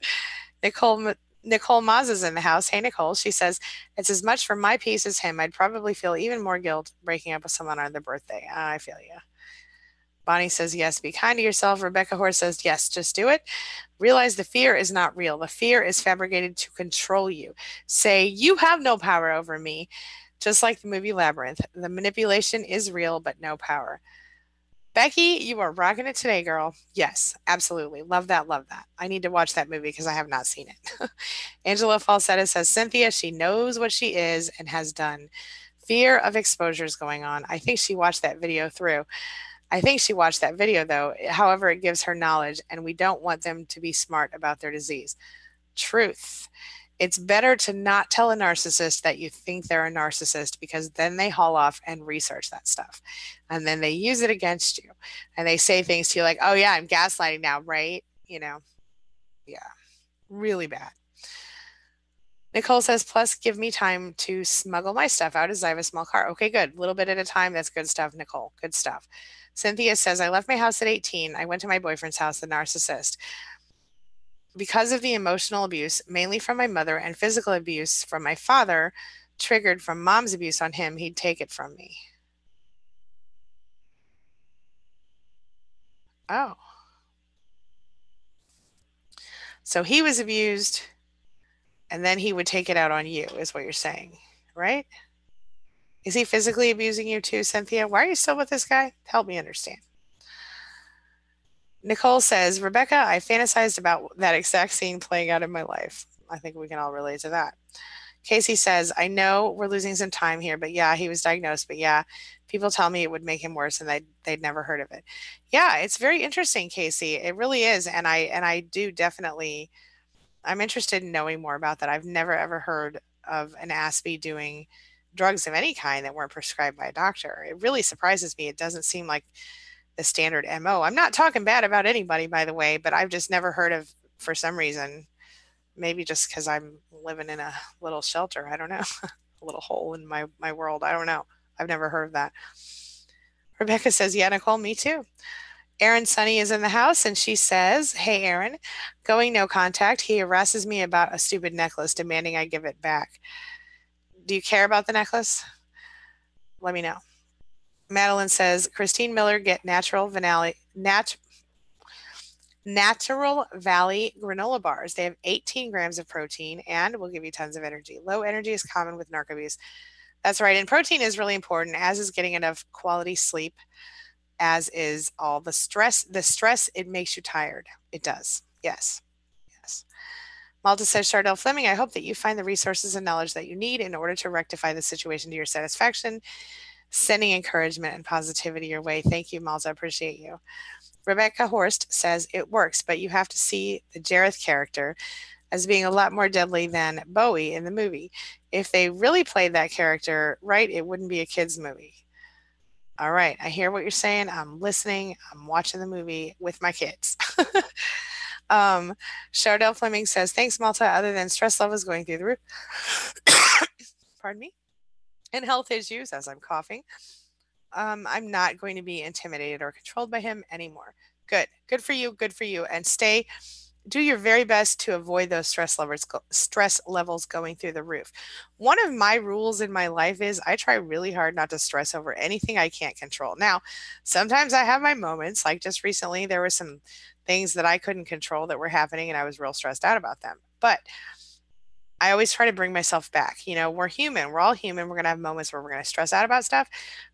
S1: Nicole, Nicole Maz is in the house. Hey, Nicole. She says, it's as much for my peace as him. I'd probably feel even more guilt breaking up with someone on their birthday. I feel you. Bonnie says, yes, be kind to yourself. Rebecca Horse says, yes, just do it. Realize the fear is not real. The fear is fabricated to control you. Say, you have no power over me. Just like the movie Labyrinth, the manipulation is real, but no power. Becky, you are rocking it today, girl. Yes, absolutely. Love that. Love that. I need to watch that movie because I have not seen it. Angela Falsetta says, Cynthia, she knows what she is and has done. Fear of exposure is going on. I think she watched that video through. I think she watched that video, though. However, it gives her knowledge, and we don't want them to be smart about their disease. Truth. It's better to not tell a narcissist that you think they're a narcissist, because then they haul off and research that stuff. And then they use it against you. And they say things to you like, oh, yeah, I'm gaslighting now, right? Yeah, really bad. Nicole says, plus give me time to smuggle my stuff out as I have a small car. Okay, good. A little bit at a time. That's good stuff, Nicole. Good stuff. Cynthia says, I left my house at 18. I went to my boyfriend's house, the narcissist. Because of the emotional abuse, mainly from my mother, and physical abuse from my father, triggered from mom's abuse on him, he'd take it from me. Oh. So he was abused, and then he would take it out on you, is what you're saying, right? Is he physically abusing you too, Cynthia? Why are you still with this guy? Help me understand. Nicole says, Rebecca, I fantasized about that exact scene playing out in my life. I think we can all relate to that. Casey says, I know we're losing some time here, but yeah, he was diagnosed. But yeah, people tell me it would make him worse and they'd never heard of it. Yeah, it's very interesting, Casey. It really is. And I do definitely, I'm interested in knowing more about that. I've never ever heard of an Aspie doing drugs of any kind that weren't prescribed by a doctor. It really surprises me. It doesn't seem like the standard MO. I'm not talking bad about anybody, by the way, but I've just never heard of, for some reason, maybe just because I'm living in a little shelter. I don't know. A little hole in my world. I don't know. I've never heard of that. Rebecca says, yeah, Nicole, me too. Erin Sunny is in the house and she says, hey, Erin, going no contact. He harasses me about a stupid necklace, demanding I give it back. Do you care about the necklace? Let me know. Madeline says, Christine Miller, get Natural Valley granola bars. They have 18 grams of protein and will give you tons of energy. Low energy is common with narc abuse. That's right. And protein is really important, as is getting enough quality sleep, as is all the stress. The stress, it makes you tired. It does. Yes. Yes. Malta says, Chardell Fleming, I hope that you find the resources and knowledge that you need in order to rectify the situation to your satisfaction. Sending encouragement and positivity your way. Thank you, Malta. Appreciate you. Rebecca Horst says, it works, but you have to see the Jareth character as being a lot more deadly than Bowie in the movie. If they really played that character right, it wouldn't be a kid's movie. All right, I hear what you're saying. I'm listening. I'm watching the movie with my kids. Chardell Fleming says, thanks, Malta. Other than stress levels going through the roof, pardon me, and health issues, as I'm coughing, I'm not going to be intimidated or controlled by him anymore. Good. Good for you. Good for you. And do your very best to avoid those stress levels going through the roof. One of my rules in my life is I try really hard not to stress over anything I can't control. Now, sometimes I have my moments, like just recently there were some things that I couldn't control that were happening and I was real stressed out about them. But I always try to bring myself back. We're human. We're all human. We're going to have moments where we're going to stress out about stuff,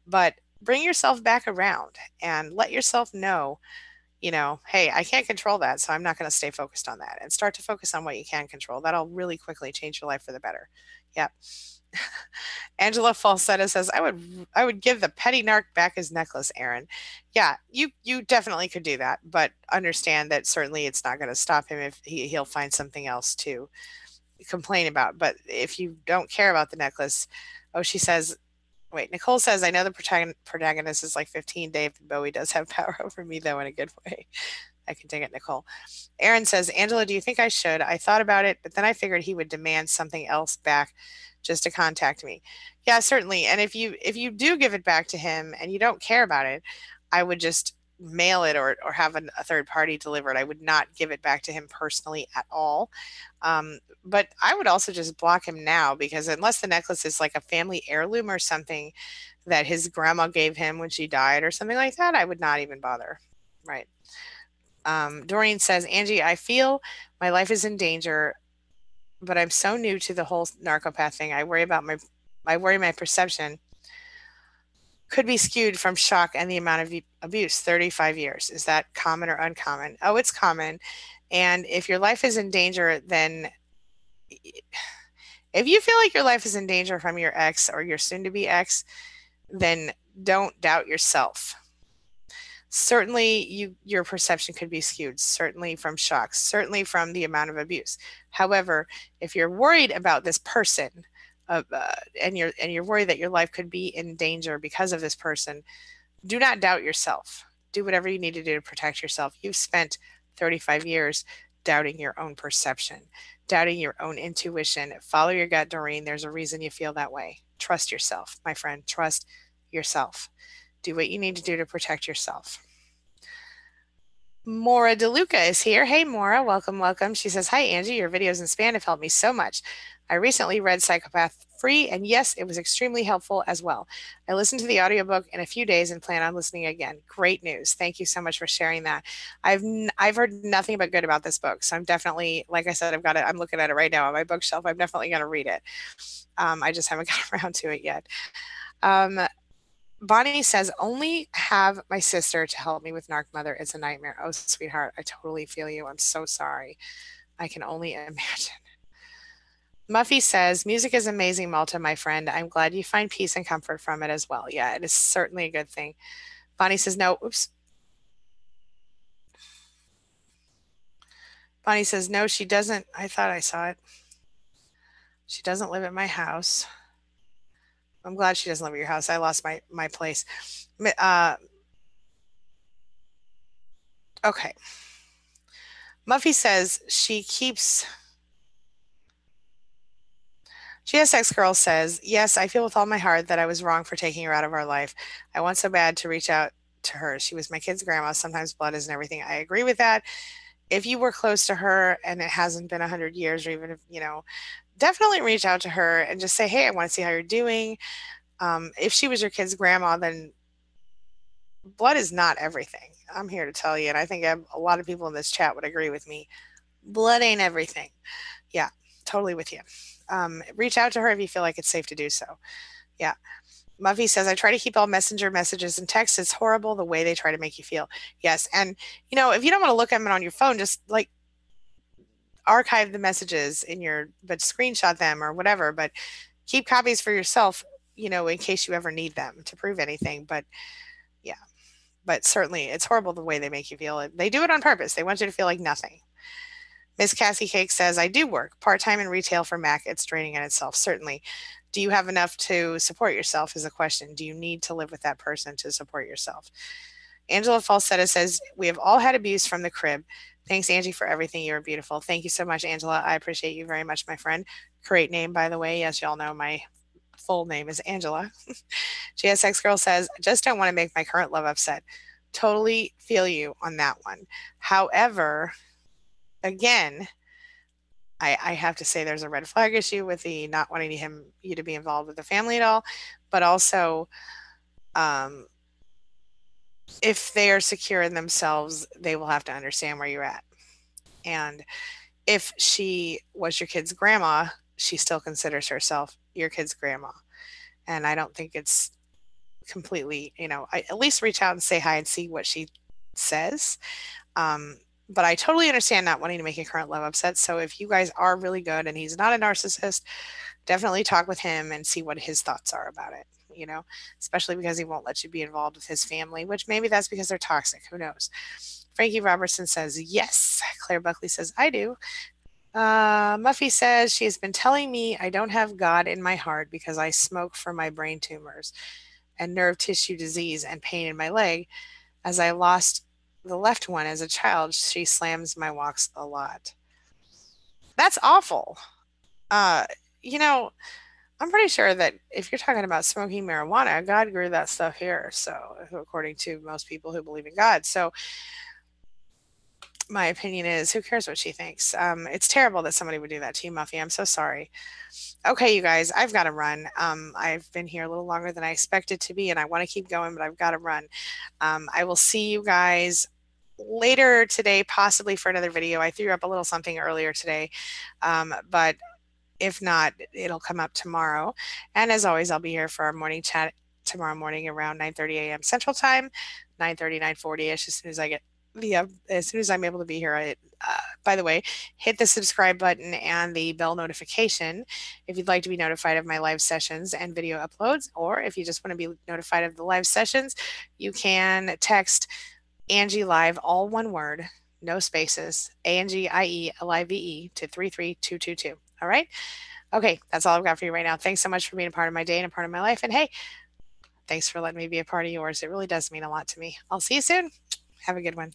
S1: but bring yourself back around and let yourself know, hey, I can't control that, so I'm not going to stay focused on that, and start to focus on what you can control. That'll really quickly change your life for the better. Yep. Angela Falsetta says, I would give the petty narc back his necklace, Aaron. Yeah, you definitely could do that, but understand that certainly it's not going to stop him if he'll find something else to complain about. But if you don't care about the necklace, oh, she says, wait, Nicole says, I know the protagonist is like 15. David Bowie does have power over me, though, in a good way. I can take it, Nicole. Aaron says, Angela, do you think I should? I thought about it, but then I figured he would demand something else back just to contact me. Yeah, certainly. And if you do give it back to him and you don't care about it, I would just mail it or have a third party deliver it. I would not give it back to him personally at all. But I would also just block him now because unless the necklace is like a family heirloom or something that his grandma gave him when she died or something like that, I would not even bother. Right. Doreen says, Angie, I feel my life is in danger, but I'm so new to the whole narcopath thing. I worry my perception could be skewed from shock and the amount of abuse. 35 years. Is that common or uncommon? Oh, it's common. And if your life is in danger, then if you feel like your life is in danger from your ex or your soon to be ex, then don't doubt yourself. Certainly your perception could be skewed, certainly from shocks, certainly from the amount of abuse. However, if you're worried about this person, and you're worried that your life could be in danger because of this person, do not doubt yourself. Do whatever you need to do to protect yourself. You've spent 35 years doubting your own perception, doubting your own intuition. Follow your gut, Doreen. There's a reason you feel that way. Trust yourself, my friend. Trust yourself. Do what you need to do to protect yourself. Maura DeLuca is here. Hey, Maura, welcome, welcome. She says, hi, Angie. Your videos and span have helped me so much. I recently read Psychopath Free, and yes, it was extremely helpful as well. I listened to the audiobook in a few days and plan on listening again. Great news. Thank you so much for sharing that. I've heard nothing but good about this book, so I'm definitely, like I said, I've got it. I'm looking at it right now on my bookshelf. I'm definitely going to read it. I just haven't got around to it yet. Um, Bonnie says, only have my sister to help me with Narc Mother. It's a nightmare. Oh, sweetheart, I totally feel you. I'm so sorry. I can only imagine. Muffy says, music is amazing, Malta, my friend. I'm glad you find peace and comfort from it as well. Yeah, it is certainly a good thing. Bonnie says, no, oops. Bonnie says, no, she doesn't. I thought I saw it. She doesn't live at my house. I'm glad she doesn't live at your house. I lost my place. Okay. Muffy says she keeps. GSX Girl says, yes, I feel with all my heart that I was wrong for taking her out of our life. I want so bad to reach out to her. She was my kid's grandma. Sometimes blood isn't everything. I agree with that. If you were close to her and it hasn't been 100 years, or even if, definitely reach out to her and just say, hey, I want to see how you're doing. If she was your kid's grandma, then blood is not everything. I'm here to tell you, and I think a lot of people in this chat would agree with me. Blood ain't everything. Yeah, totally with you. Reach out to her if you feel like it's safe to do so. Yeah. Muffy says, I try to keep all messenger messages and texts. It's horrible the way they try to make you feel. Yes. And, if you don't want to look at them on your phone, just like archive the messages but screenshot them or whatever, but keep copies for yourself, in case you ever need them to prove anything. But yeah, but certainly it's horrible the way they make you feel. They do it on purpose. They want you to feel like nothing. Miss Cassie Cake says, I do work part-time in retail for Mac. It's draining in itself. Certainly. Do you have enough to support yourself is a question. Do you need to live with that person to support yourself? Angela Falsetta says, we have all had abuse from the crib. Thanks, Angie, for everything. You're beautiful. Thank you so much, Angela. I appreciate you very much, my friend. Great name, by the way. Yes, y'all know my full name is Angela. GSX Girl says, I just don't want to make my current love upset. Totally feel you on that one. However, again, I have to say there's a red flag issue with the not wanting you to be involved with the family at all, but also if they are secure in themselves, they will have to understand where you're at. And if she was your kid's grandma, she still considers herself your kid's grandma. And I don't think it's completely, at least reach out and say hi and see what she says. But I totally understand not wanting to make your current love upset. So if you guys are really good and he's not a narcissist, definitely talk with him and see what his thoughts are about it, especially because he won't let you be involved with his family, which maybe that's because they're toxic. Who knows? Frankie Robertson says, yes. Claire Buckley says, I do. Muffy says, she has been telling me I don't have God in my heart because I smoke for my brain tumors and nerve tissue disease and pain in my leg. As I lost the left one as a child, she slams my walks a lot. That's awful. Uh, you know, I'm pretty sure that if you're talking about smoking marijuana, God grew that stuff here. So, according to most people who believe in God. So, my opinion is, who cares what she thinks? It's terrible that somebody would do that to you, Muffy. I'm so sorry. Okay, you guys, I've got to run. I've been here a little longer than I expected to be, and I want to keep going, but I've got to run. I will see you guys later today, possibly for another video. I threw up a little something earlier today, but if not, it'll come up tomorrow. And as always, I'll be here for our morning chat tomorrow morning around 9:30 a.m. Central Time, 9:30, 9:40ish, as soon as I get as soon as I'm able to be here. By the way, hit the subscribe button and the bell notification if you'd like to be notified of my live sessions and video uploads, or if you just want to be notified of the live sessions, you can text Angie Live, all one word, no spaces, ANGIELIVE to 33222. All right. Okay, that's all I've got for you right now. Thanks so much for being a part of my day and a part of my life. And hey, thanks for letting me be a part of yours. It really does mean a lot to me. I'll see you soon. Have a good one.